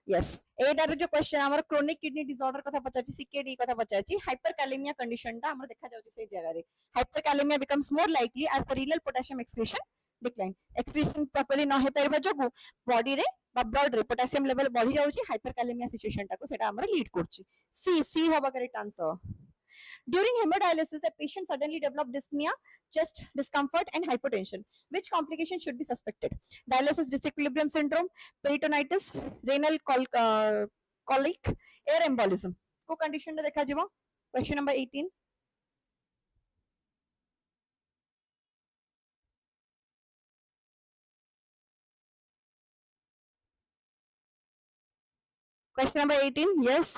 Yes. एटार जो question हमर chronic kidney disorder कथा पचाची CKD कथा पचाची hyperkalaemia condition टा हमर देखा जाउची से जगह रे hyperkalaemia becomes more likely as the renal potassium excretion decline excretion properly न हे परबा जोगु बॉडी रे बा ब्लड रे पोटेशियम लेवल बढ़ी जाउची हाइपरकैलेमिया सिचुएशन टा को सेटा हमर लीड करची सी होबा correct answer. During hemodialysis, a patient suddenly developed dyspnea, chest discomfort, and hypotension. Which complication should be suspected? Dialysis disequilibrium syndrome, peritonitis, renal colic, air embolism. को condition देखा जीवो. Question number 18. Question number 18. Yes.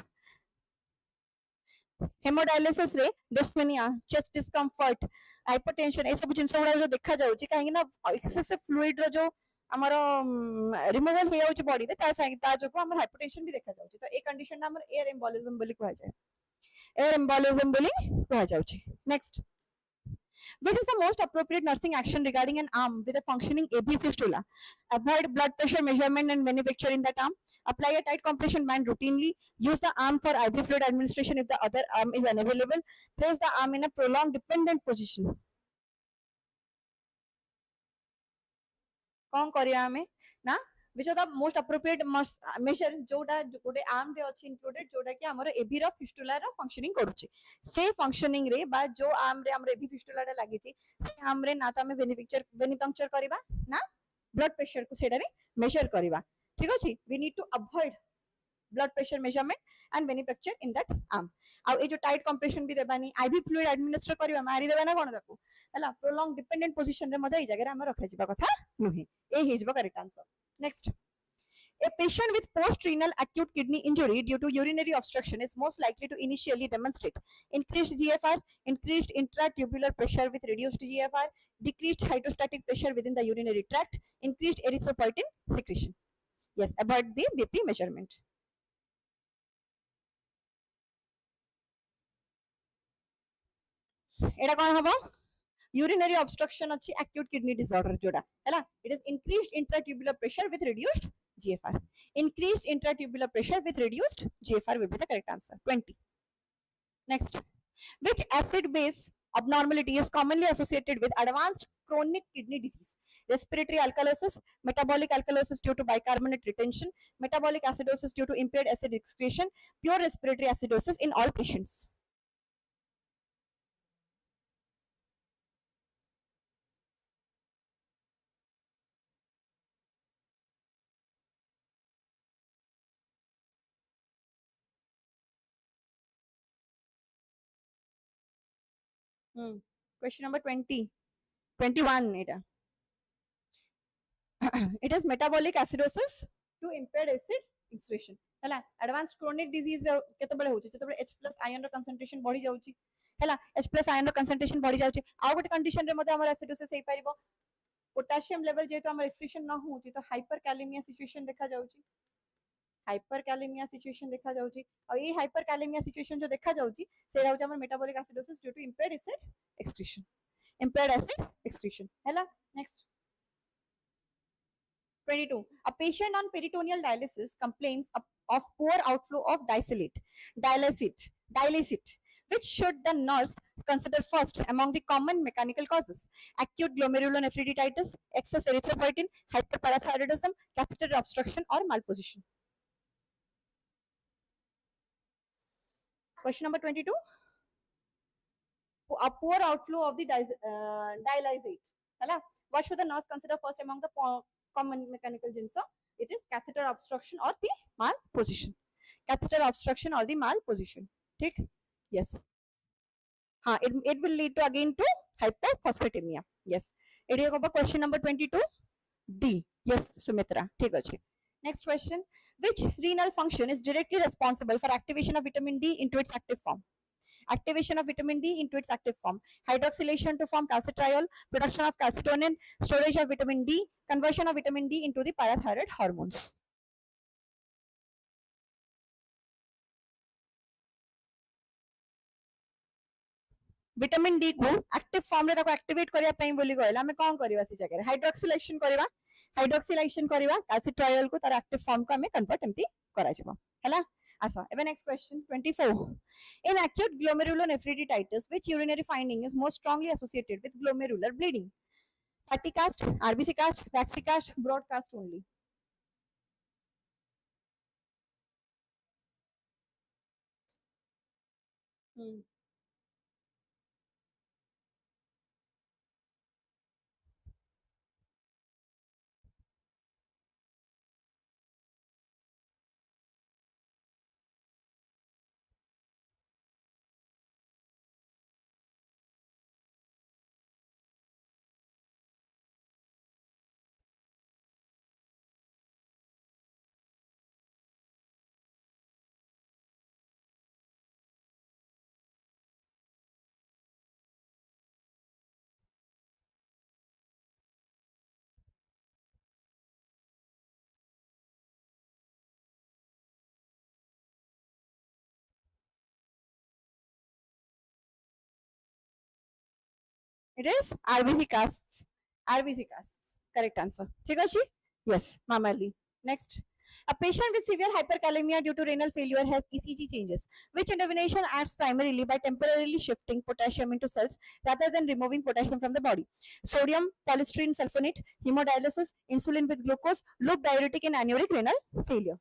Hemodialysis रे dyspnoea chest discomfort hypertension ए सब जिंस गुडा जो देखा जाउची काहे ना एक्सेसिव फ्लूइड रो जो हमर रिमूवल हे जाउची बॉडी रे ता जो को हमर हाइपरटेंशन भी देखा जाउची तो ए कंडीशन ना हमर एयर एम्बोलिज्म बोली कहै जाय एयर एम्बोलिज्म बोली कहै जाउची. Next. Which is the most appropriate nursing action regarding an arm with a functioning AV fistula? Avoid blood pressure measurement and manufacture in that arm. Apply a tight compression band routinely. Use the arm for IV fluid administration if the other arm is unavailable. Place the arm in a prolonged dependent position. कौन करिया हमें ना which are the most appropriate measure जोटा गोटे arm रे अछि included जोटा कि हमर एबी रो फिस्टुला रो फंक्शनिंग करूची से फंक्शनिंग रे बा जो आर्म रे हमर एबी फिस्टुला रे लागिची से आर्म रे ना त हमें वेनिपंक्चर करबा ना ब्लड प्रेशर को सेडा रे मेजर करबा ठीक अछि we need to avoid blood pressure measurement and venipuncture in that arm. आउ ए जो टाइट कंप्रेशन भी देबानी आईवी फ्लूइड एडमिनिस्टर करबा मारी देबा ना कोन ताकू हला प्रोलॉन्ग डिपेंडेंट पोजीशन रे मधे ए जगह रे हम रखै जिबा कथा नही ए हे जिबा correct answer. Next. A patient with post-renal acute kidney injury due to urinary obstruction is most likely to initially demonstrate increased GFR, increased intratubular pressure with reduced GFR, decreased hydrostatic pressure within the urinary tract, increased erythropoietin secretion. Yes, avoid the BP measurement. एटा कोन हबो urinary obstruction अछि acute kidney disorder जोड़ा हैला it is increased intratubular pressure with reduced GFR. Increased intratubular pressure with reduced GFR will be the correct answer. 20. Next. Which acid base abnormality is commonly associated with advanced chronic kidney disease? Respiratory alkalosis, metabolic alkalosis due to bicarbonate retention, metabolic acidosis due to impaired acid excretion, pure respiratory acidosis in all patients. Question number 20. 21 it. It is metabolic acidosis to impaired acid excretion. हैला advanced chronic disease केतेबेले होची जेतेबेले H+ ion रो concentration बढ़ी जाउची हैला H+ ion रो concentration बढ़ी जाउची आ गोटे condition रे मते हमर acidosis हे परिबो पोटेशियम लेवल जेतो हमर excretion न होची तो hyperkalemia situation देखा जाउची हाइपरकैलेमिया सिचुएशन देखा जाउची और ये हाइपरकैलेमिया सिचुएशन जो देखा जाउची सेरा होची हमर metabolic acidosis due to impaired acid excretion. Impaired acid excretion हैला. Next. 22. A patient on peritoneal dialysis complains of poor outflow of dialysate. Which should the nurse consider first among the common mechanical causes? Acute glomerulonephritis, excess erythropoietin, hyperparathyroidism, catheter obstruction, or malposition. Question number 22. A poor outflow of the dialysate. What should the nurse consider first among the common mechanical jinsa? It is catheter obstruction or the malposition. Catheter obstruction or the malposition. ठीक Yes. It will lead to again to hypophosphatemia. Yes. It is question number 22 D. Yes, Sumitra. ठीक अछि. Next question. Which renal function is directly responsible for activation of vitamin D into its active form? Activation of vitamin D into its active form, hydroxylation to form calcitriol, production of calcitonin, storage of vitamin D, conversion of vitamin D into the parathyroid hormones. Vitamin D को active form रे ताको activate करिया पई बोली कहला हमें कोन करबा सी जगह हाइड्रोक्सिलेशन करबा कैल्सिट्रायल को तार एक्टिव फॉर्म को हमें कन्वर्ट एमती करा जिवो हैला अच्छा एबे next question 24 in acute glomerulonephritis which urinary finding is most strongly associated with glomerular bleeding fatty cast rbc cast waxy cast broadcast only It is RBC casts. RBC casts. Correct answer. ठीक है Yes, Mamali. Next. A patient with severe hyperkalemia due to renal failure has ECG changes, which intervention acts primarily by temporarily shifting potassium into cells rather than removing potassium from the body. Sodium polystyrene sulfonate, hemodialysis, insulin with glucose, loop diuretic in anuric renal failure.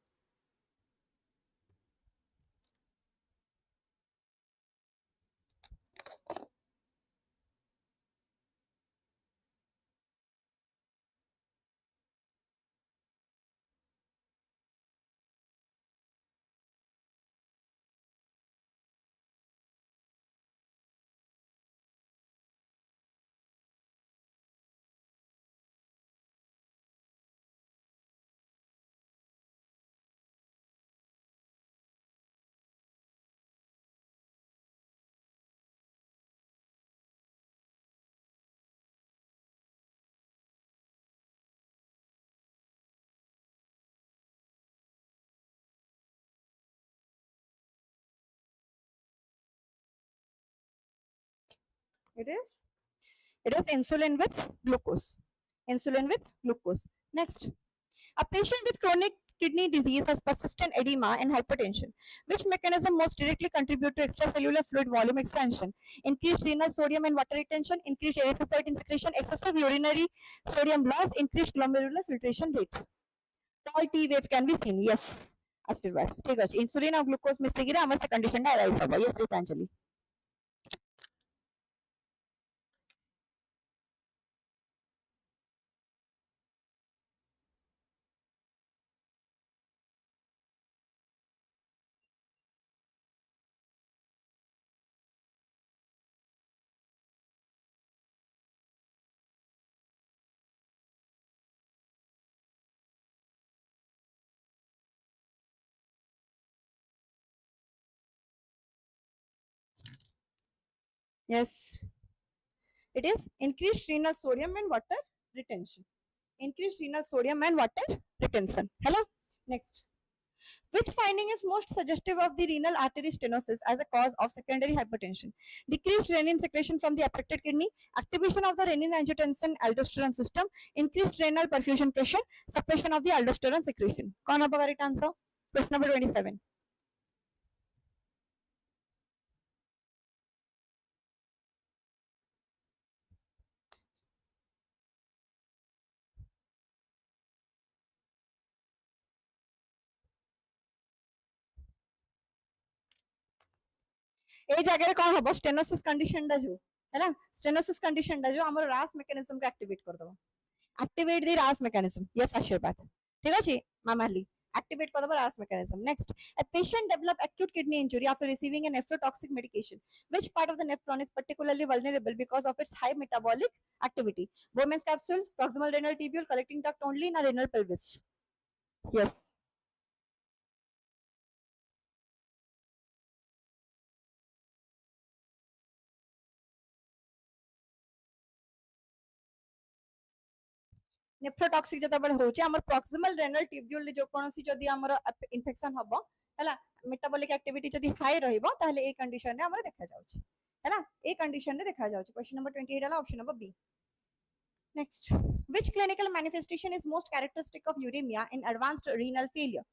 It is insulin with glucose. Insulin with glucose. Next, a patient with chronic kidney disease has persistent edema and hypertension. Which mechanism most directly contribute to extracellular fluid volume expansion? Increased renal sodium and water retention, increased erythropoietin secretion, excessive urinary sodium loss, increased glomerular filtration rate. Tall T waves can be seen. Yes. आशीर्वाद ठीक है insulin और glucose मिसते आम से condition arise होगा ये Geetanjali Yes, it is increased renal sodium and water retention. Increased renal sodium and water retention. Hello. Next. Which finding is most suggestive of the renal artery stenosis as a cause of secondary hypertension? Decreased renin secretion from the affected kidney, activation of the renin-angiotensin-aldosterone system, increased renal perfusion pressure, suppression of the aldosterone secretion. कौन होगा correct answer? Question number 27. ए जगह कौन हम stenosis condition जो है ना stenosis condition जो हमर रास मेकानिज्म को एक्टिवेट कर दबो एक्टिवेट द रास मेकानिज्म यस आशीर्वाद ठीक अछि मामाली activate करदबा RAS mechanism. Next, a patient develop acute kidney injury after receiving a nephrotoxic medication. Which part of the nephron is particularly vulnerable because of its high metabolic activity? Bowman's capsule, proximal renal tubule, collecting duct only, na renal pelvis. Yes. Nephrotoxic जतबेले होचे हमर proximal renal tubule जो कोनोसी जदी हमर infection हबो हला metabolic activity जदी हाई रहइबो ताहले ए कंडीशन रे हमर देखा जाउची हैना ए कंडीशन रे देखा जाउची क्वेश्चन नंबर 28 हला option number B next which clinical manifestation is most characteristic of uremia in advanced renal failure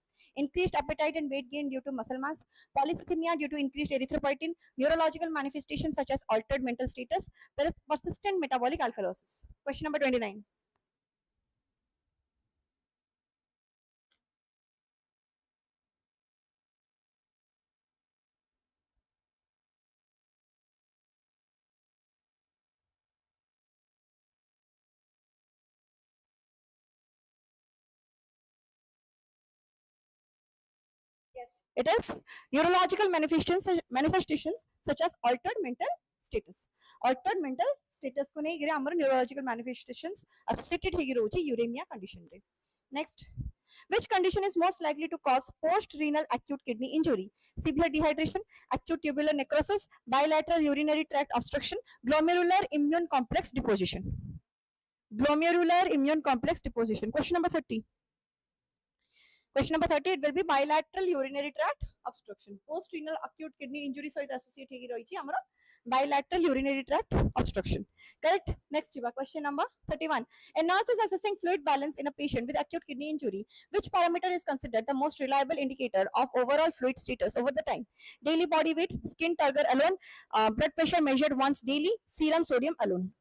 increased appetite and weight gain due to muscle mass polycythemia due to increased erythropoietin neurological manifestations such as altered mental status persistent metabolic alkalosis question number 29 Yes, it is neurological manifestations such as altered mental status. Altered mental status को नहीं गिरे हमारे neurological manifestations associated है गिरोची uremia condition रे. Next, which condition is most likely to cause post-renal acute kidney injury? Severe dehydration, acute tubular necrosis, bilateral urinary tract obstruction, glomerular immune complex deposition. Glomerular immune complex deposition. Question number 30. Question number 30, it will be bilateral urinary tract obstruction. Post-renal acute kidney injury सहित associate ହେଇକି ରହିଛି ଆମର bilateral urinary tract obstruction. Correct? Next, question number 31. A nurse is assessing fluid balance in a patient with acute kidney injury. Which parameter is considered the most reliable indicator of overall fluid status over the time? Daily body weight, skin turgor alone, blood pressure measured once daily, serum sodium alone.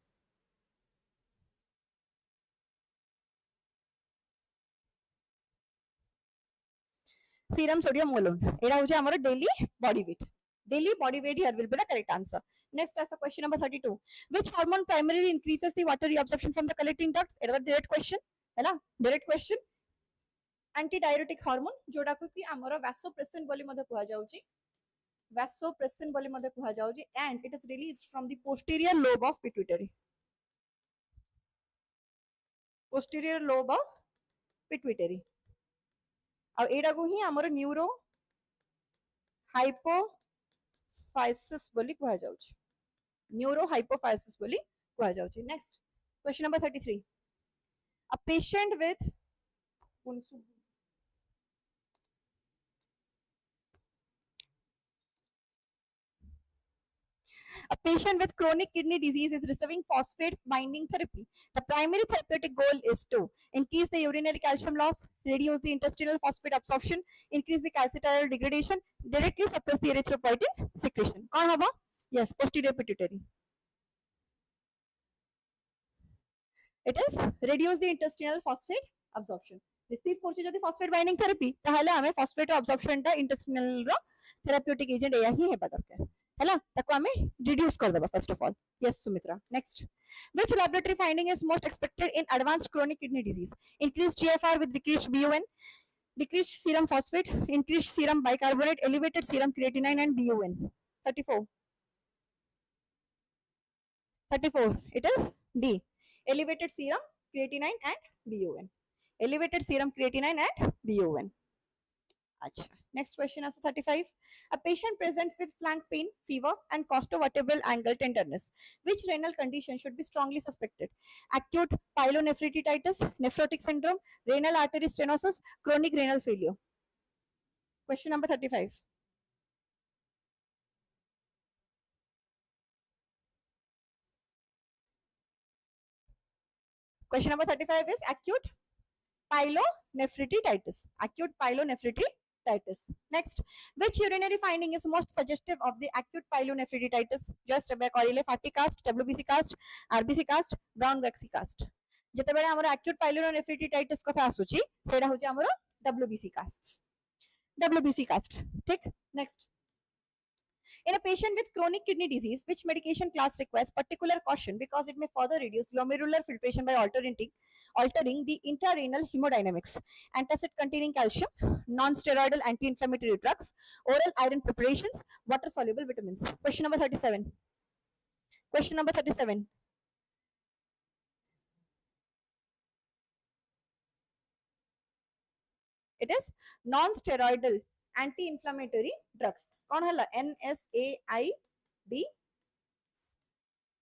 Serum sodium alone. Era hoche amara daily body weight. Daily body weight here will be the correct answer. Next as a question number 32. Which hormone primarily increases the water reabsorption from the collecting ducts? It is a direct question. है ना? Direct question. Antidiuretic hormone जोड़ा को कि amara vasopressin बोली मध्य कुहा जाउची. Vasopressin बोली मध्य कुहा जाउची and it is released from the posterior lobe of pituitary. Posterior lobe of pituitary. अब एटा को ही हमर न्यूरो हाइपोफाइसिस बोली कहा जाउछ न्यूरो हाइपोफाइसिस बोली कहा जाउछ next question number 33 a patient with A patient with chronic kidney disease is receiving phosphate binding therapy. The primary therapeutic goal is to increase the urinary calcium loss, reduce the intestinal phosphate absorption, increase the calcitriol degradation, directly suppress the erythropoietin secretion. कौन होगा? Yes, posterior pituitary. It is reduce the intestinal phosphate absorption. Receive করছে যদি phosphate binding therapy তাহলে আমি phosphate absorption টা intestinal रो therapeutic agent এয়া হি হেবা দরকার हैला ताको हमें reduce कर देबा first of all. Yes Sumitra. Next, which laboratory finding is most expected in advanced chronic kidney disease? Increased GFR with decreased BUN, decreased serum phosphate, increased serum bicarbonate, elevated serum creatinine and BUN. 34. It is D. Elevated serum creatinine and BUN. Elevated serum creatinine and BUN. Achha. Next question is 35. A patient presents with flank pain, fever, and costovertebral angle tenderness. Which renal condition should be strongly suspected? Acute pyelonephritis, nephrotic syndrome, renal artery stenosis, chronic renal failure. Question number 35. Question number 35 is acute pyelonephritis. Acute pyelonephritis. Next, which urinary finding is most suggestive of the acute pyelonephritis? Just correlate fatty cast, WBC cast, RBC cast, brown waxy cast. যেতবেলে আমরা acute pyelonephritis কথা আসুচি সেটা হচ্ছে আমরা WBC cast. ঠিক next In a patient with chronic kidney disease, which medication class requires particular caution because it may further reduce glomerular filtration by altering the intrarenal hemodynamics? Antacid containing calcium, non-steroidal anti-inflammatory drugs, oral iron preparations, water-soluble vitamins. Question number 37. Question number 37. It is non-steroidal anti-inflammatory drugs. कौन है NSAID?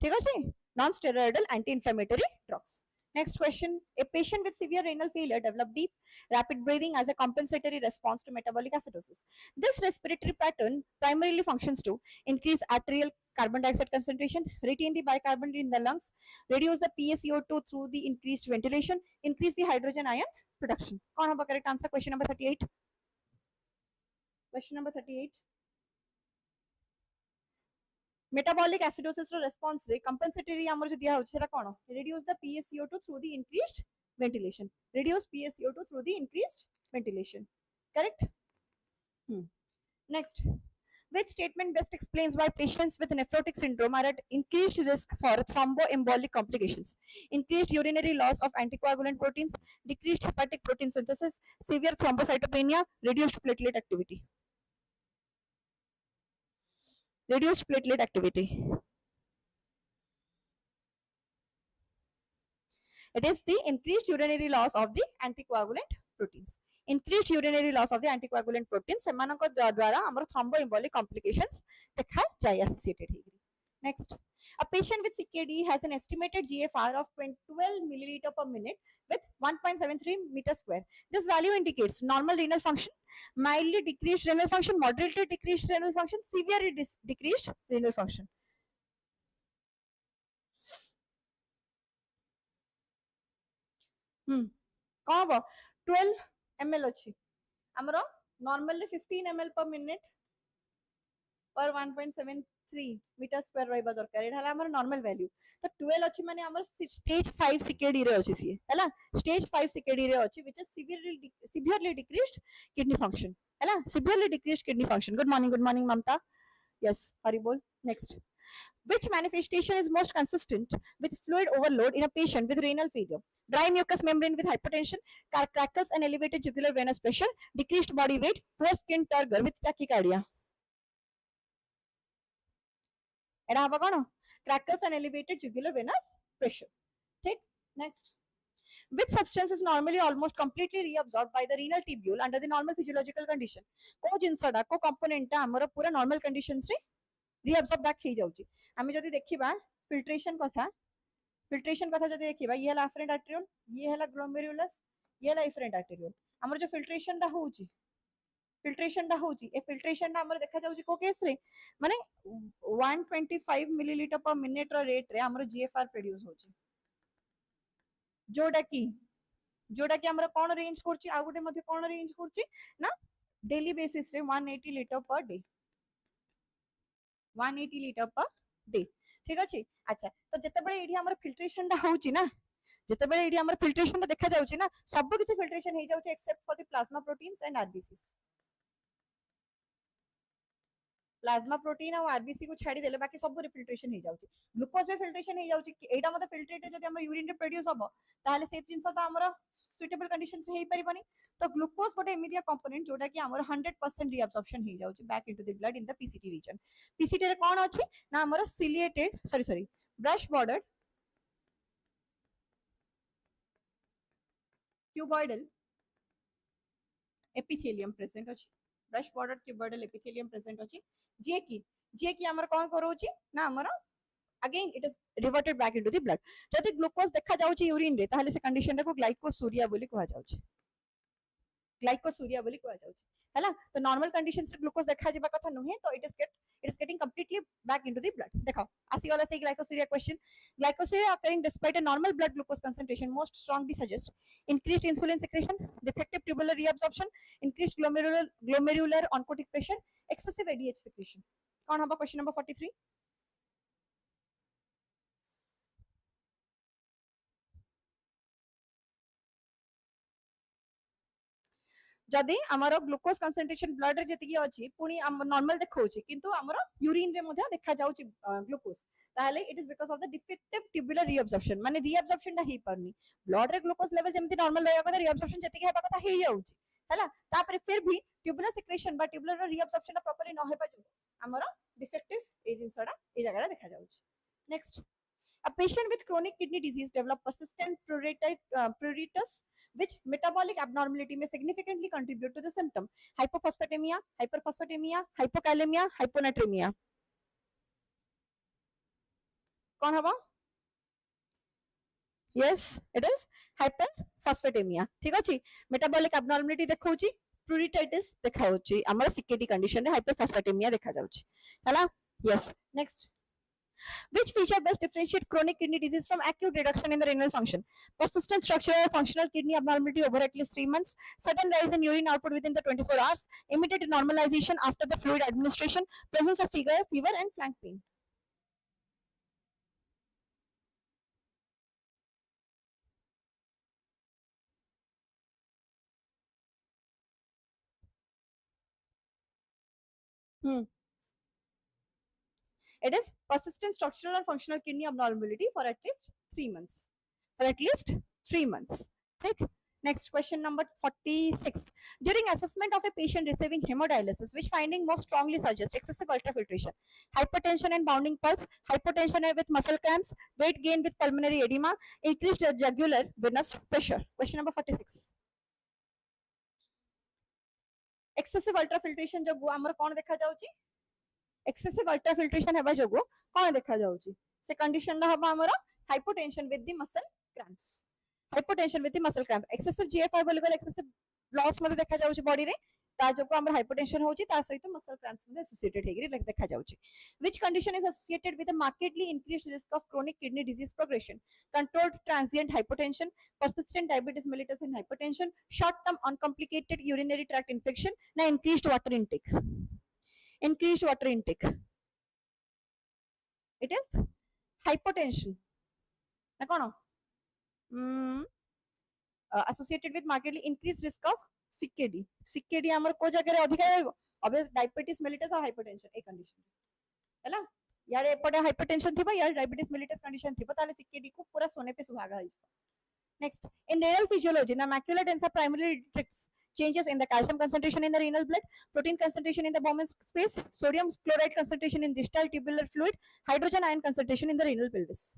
ठीक है non-steroidal anti-inflammatory drugs. Next question. A patient with severe renal failure developed deep, rapid breathing as a compensatory response to metabolic acidosis. This respiratory pattern primarily functions to increase arterial carbon dioxide concentration, retain the bicarbonate in the lungs, reduce the PaCO2 through the increased ventilation, increase the hydrogen ion production. कौन होगा correct answer? Question number 38. Question number 38. Metabolic acidosis response रे compensatory ଆମର जो दिया होची सेटा कोन reduce the PaCO2 through the increased ventilation. Reduce PaCO2 through the increased ventilation. Correct? Next. Which statement best explains why patients with nephrotic syndrome are at increased risk for thromboembolic complications? Increased urinary loss of anticoagulant proteins, decreased hepatic protein synthesis, severe thrombocytopenia, reduced platelet activity. Reduced platelet activity. It is the increased urinary loss of the anticoagulant proteins. Increased urinary loss of the anticoagulant proteins semanako द्वारा हमर thromboembolic complications देखा जाय associated है. Next, a patient with CKD has an estimated GFR of 12 milliliter per minute with 1.73 meter square. This value indicates normal renal function, mildly decreased renal function, moderately decreased renal function, severely decreased renal function. कौन हम 12 ml अच्छी हमरो normally 15 ml per minute per 1.73 meter square रहबा दरकार एटा हला हमर normal value तो 12 अच्छी माने हमर स्टेज 5 CKD रे अच्छी सी हैला स्टेज 5 CKD रे अच्छी which is severely decreased kidney function हैला severely decreased kidney function. Good morning Mamta. Yes, Haribol. Next, which manifestation is most consistent with fluid overload in a patient with renal failure? Dry mucous membrane with hypertension, crackles and elevated jugular venous pressure, decreased body weight, poor skin turgor with tachycardia. एडा हबा कोन crackles and elevated jugular venous pressure. ठीक. Next, which substance is normally almost completely reabsorbed by the renal tubule under the normal physiological condition? को जिंसडा को component हमर पूरा normal conditions रे reabsorb back हो जाउची. आमे जदी देखिबा फिल्ट्रेशन कथा जदी देखिबा ये हला afferent arteriole, ये हला glomerulus, ये हला efferent arteriole. हमर जो फिल्ट्रेशन दा होउची ए फिल्ट्रेशन दा हमर देखा जाउची को केस रे माने 125 मिलीलीटर पर मिनिट रो रेट रे हमर जीएफआर प्रोड्यूस होची जोटा कि हमर कोन रेंज करची आ गुटे मध्ये कोन रेंज करची ना डेली बेसिस रे 180 litre per day 180 litre per day. ठीक अछि. अच्छा तो जते बेले एडी हमर फिल्ट्रेशन दा होउची ना जते बेले एडी हमर फिल्ट्रेशन दा देखा जाउची ना सब किछि फिल्ट्रेशन हे जाउची except for the plasma proteins and RBCs. Plasma protein और आरबीसी को छाड़ी देले बाकी सब फिल्ट्रेशन हो जाउची. ग्लूकोज में फिल्ट्रेशन हो जाउची कि एटा मते फिल्ट्रेट जदी हमर यूरिन रे प्रोड्यूस हबो ताले से जिंस तो हमर सुटेबल कंडीशंस रे हे परिबनी. तो ग्लूकोज गोटे एमिडिया कंपोनेंट जोटा कि हमर 100% रीअब्जॉर्प्शन हो जाउची back into the blood in the PCT region. PCT रे कोन अछि ना हमर ciliated sorry brush bordered cuboidal epithelium present अछि. Brush border cuboidal epithelium present अछि जे कि हमर कोन करोछि ना हमर again it is reverted back into the blood. जदि ग्लूकोज देखा जाउछि यूरिन रे ताहाले से कंडीशन को ग्लाइकोसूरिया बोली कहवा जाउछि हैला. तो नॉर्मल कंडीशंस रे ग्लूकोज देखा जेबा कथा नहे तो it is getting completely back into the blood. देखो आसी वाला से glycosuria question. Glycosuria occurring despite a normal blood glucose concentration most strongly suggest increased insulin secretion, defective tubular reabsorption, increased glomerular oncotic pressure, excessive ADH secretion. कौन होगा question number 43? जदि आमर glucose concentration blood रे जति अछि पुनी normal देखौछि किंतु आमर यूरिन रे मध्ये देखा जाउछि ग्लूकोज ताहले it is because of the defective tubular reabsorption माने रीअब्जॉर्प्शन ना हे परनी ब्लड रे ग्लूकोज लेवल जेमति नॉर्मल रहया कथा रीअब्जॉर्प्शन जति हेबा कथा हे जाउछि हैला तापर फिर भी ट्यूबुलर सिक्रेशन बा ट्यूबुलर रीअब्जॉर्प्शन प्रॉपर्ली न हेबा जो आमर डिफेक्टिव ए जिंसडा ए जगह देखा जाउछि next A patient with chronic kidney disease develop persistent pruritus, which metabolic abnormality may significantly contribute to the symptom: hypophosphatemia, hyperphosphatemia, hypokalemia, hyponatremia. कौन हवा? Yes, it is hyperphosphatemia. ठीक अछि metabolic abnormality देखौछि pruritus देखाउछि हमर CKD condition रे hyperphosphatemia देखा जाउछि हैला yes next which feature best differentiate chronic kidney disease from acute reduction in the renal function? Persistent structural or functional kidney abnormality over at least 3 months, sudden rise in urine output within the 24 hours, immediate normalization after the fluid administration, presence of fever and flank pain. It is persistent structural or functional kidney abnormality for at least 3 months. For at least 3 months. Right? Next question number 46. During assessment of a patient receiving hemodialysis, which finding most strongly suggests excessive ultrafiltration, hypertension and bounding pulse, hypotension with muscle cramps, weight gain with pulmonary edema, increased jugular venous pressure. Question number 46. Excessive ultrafiltration जो आमर कौन देखा जाउची excessive ultrafiltration हेबा जोगो कौन देखा जाउची से कंडीशन ला हबा हमर hypotension with the muscle cramps hypotension with the muscle cramp excessive GFR बोली गल excessive loss मध्ये देखा जाउची बॉडी रे ता जोगो हमर hypotension होची ता सहित muscle cramps मध्ये associated हेगरी देखा जाउची which condition is associated with a markedly increased risk of chronic kidney disease progression controlled transient hypotension persistent diabetes mellitus and hypertension short term uncomplicated urinary tract infection na increased water intake it is hypotension na kono associated with markedly increased risk of CKD हमर को जगह रे अधिक रहबो obvious diabetes mellitus और hypertension a condition हैला यार एपटे hypertension थिबा यार diabetes mellitus कंडीशन थिबा ताले CKD को पूरा सोने पे सुहागा है next in renal physiology na macular densa primarily detects changes in the calcium concentration in the renal blood, protein concentration in the Bowman space, sodium chloride concentration in distal tubular fluid, hydrogen ion concentration in the renal pelvis.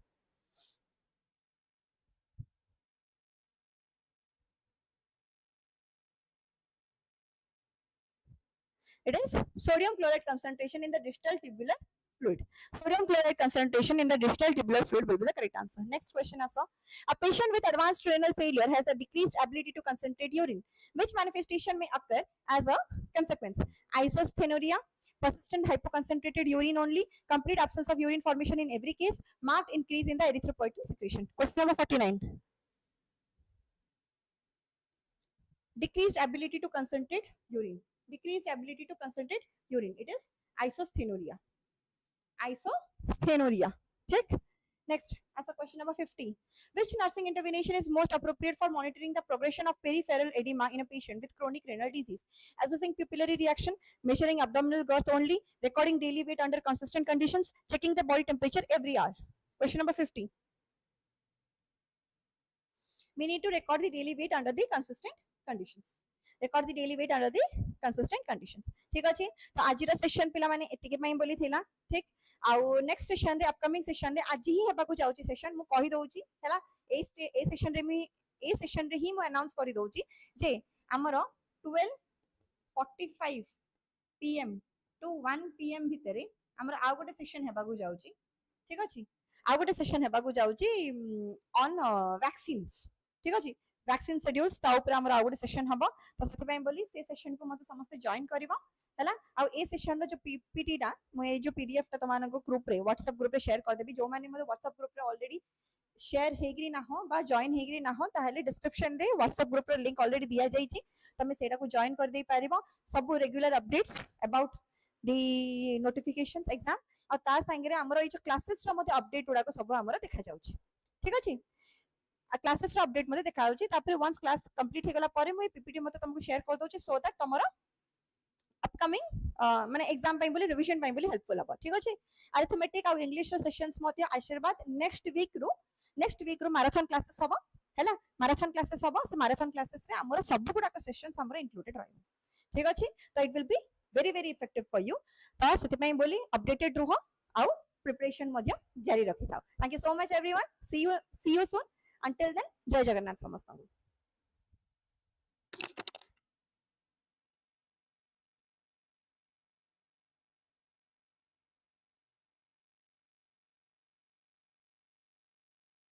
It is sodium chloride concentration in the distal tubular fluid. Sodium chloride concentration in the distal tubular fluid will be the correct answer. Next question also. A patient with advanced renal failure has a decreased ability to concentrate urine. Which manifestation may occur as a consequence? Isosthenuria, persistent hypoconcentrated urine only, complete absence of urine formation in every case, marked increase in the erythropoietin secretion. Question number 49. Decreased ability to concentrate urine. Decreased ability to concentrate urine. It is isosthenuria. Check. Next, as a question number 50. Which nursing intervention is most appropriate for monitoring the progression of peripheral edema in a patient with chronic renal disease? Assessing pupillary reaction, measuring abdominal girth only, recording daily weight under consistent conditions, checking the body temperature every hour. Question number 50. We need to record the daily weight under the consistent conditions. Record the daily weight under the consistent conditions. ठीक अछि तो आज रा session पिला माने एतिके पई बोली थिला ठीक आउ नेक्स्ट सेशन रे अपकमिंग सेशन रे आज ही हेबा को जाउची सेशन मु कहि दोउची हैला ए सेशन रे ही मु अनाउंस करि दोउची जे हमर 12:45 PM to 1 PM भितरे हमर आ गोटे सेशन हेबा को जाउची ठीक अछि आ गोटे सेशन हेबा को जाउची ऑन वैक्सीन्स ठीक अछि वैक्सीन शेड्यूल्स ता ऊपर हमर आ गोटे सेशन हबो तो सति पई बोली से सेशन को मते समस्त जॉइन करबो हैला आ ए सेशन रो जो पीपीटी टा म ए जो पीडीएफ ता तमान को ग्रुप रे व्हाट्सएप ग्रुप रे शेयर कर देबी जो माने मते व्हाट्सएप ग्रुप रे ऑलरेडी शेयर हेग्री ना हो बा जॉइन हेग्री ना हो ताहले डिस्क्रिप्शन रे व्हाट्सएप ग्रुप रे लिंक ऑलरेडी दिया जाई छी तमे सेटा को जॉइन कर दे पारिबो सब regular updates about the notifications exam और ता संगे रे हमरो ए जो क्लासेस रो मते अपडेट उडा को सब हमरो देखा जाउची ठीक अछि क्लासेस रो अपडेट मते देखा होची तापर वंस क्लास कंप्लीट हे गला पारे मु पीपीटी मते तुमको शेयर कर दोची सो दैट तमरो अपकमिंग माने एग्जाम पई बोली रिवीजन पई बोली हेल्पफुल हबो ठीक अछि अरिथमेटिक आ इंग्लिश रो सेशंस मते आशीर्वाद नेक्स्ट वीक रो मैराथन क्लासेस हबो हैला मैराथन क्लासेस हबो से मैराथन क्लासेस रे हमरो सब गुडा सेशंस हमरो इंक्लूडेड रहइबो ठीक अछि तो it will be very effective for you तो सेति पई बोली अपडेटेड रहो आउ प्रिपरेशन मध्य जारी रखिथाओ thank you so much everyone see you soon until then जय जगन्नाथ समस्त।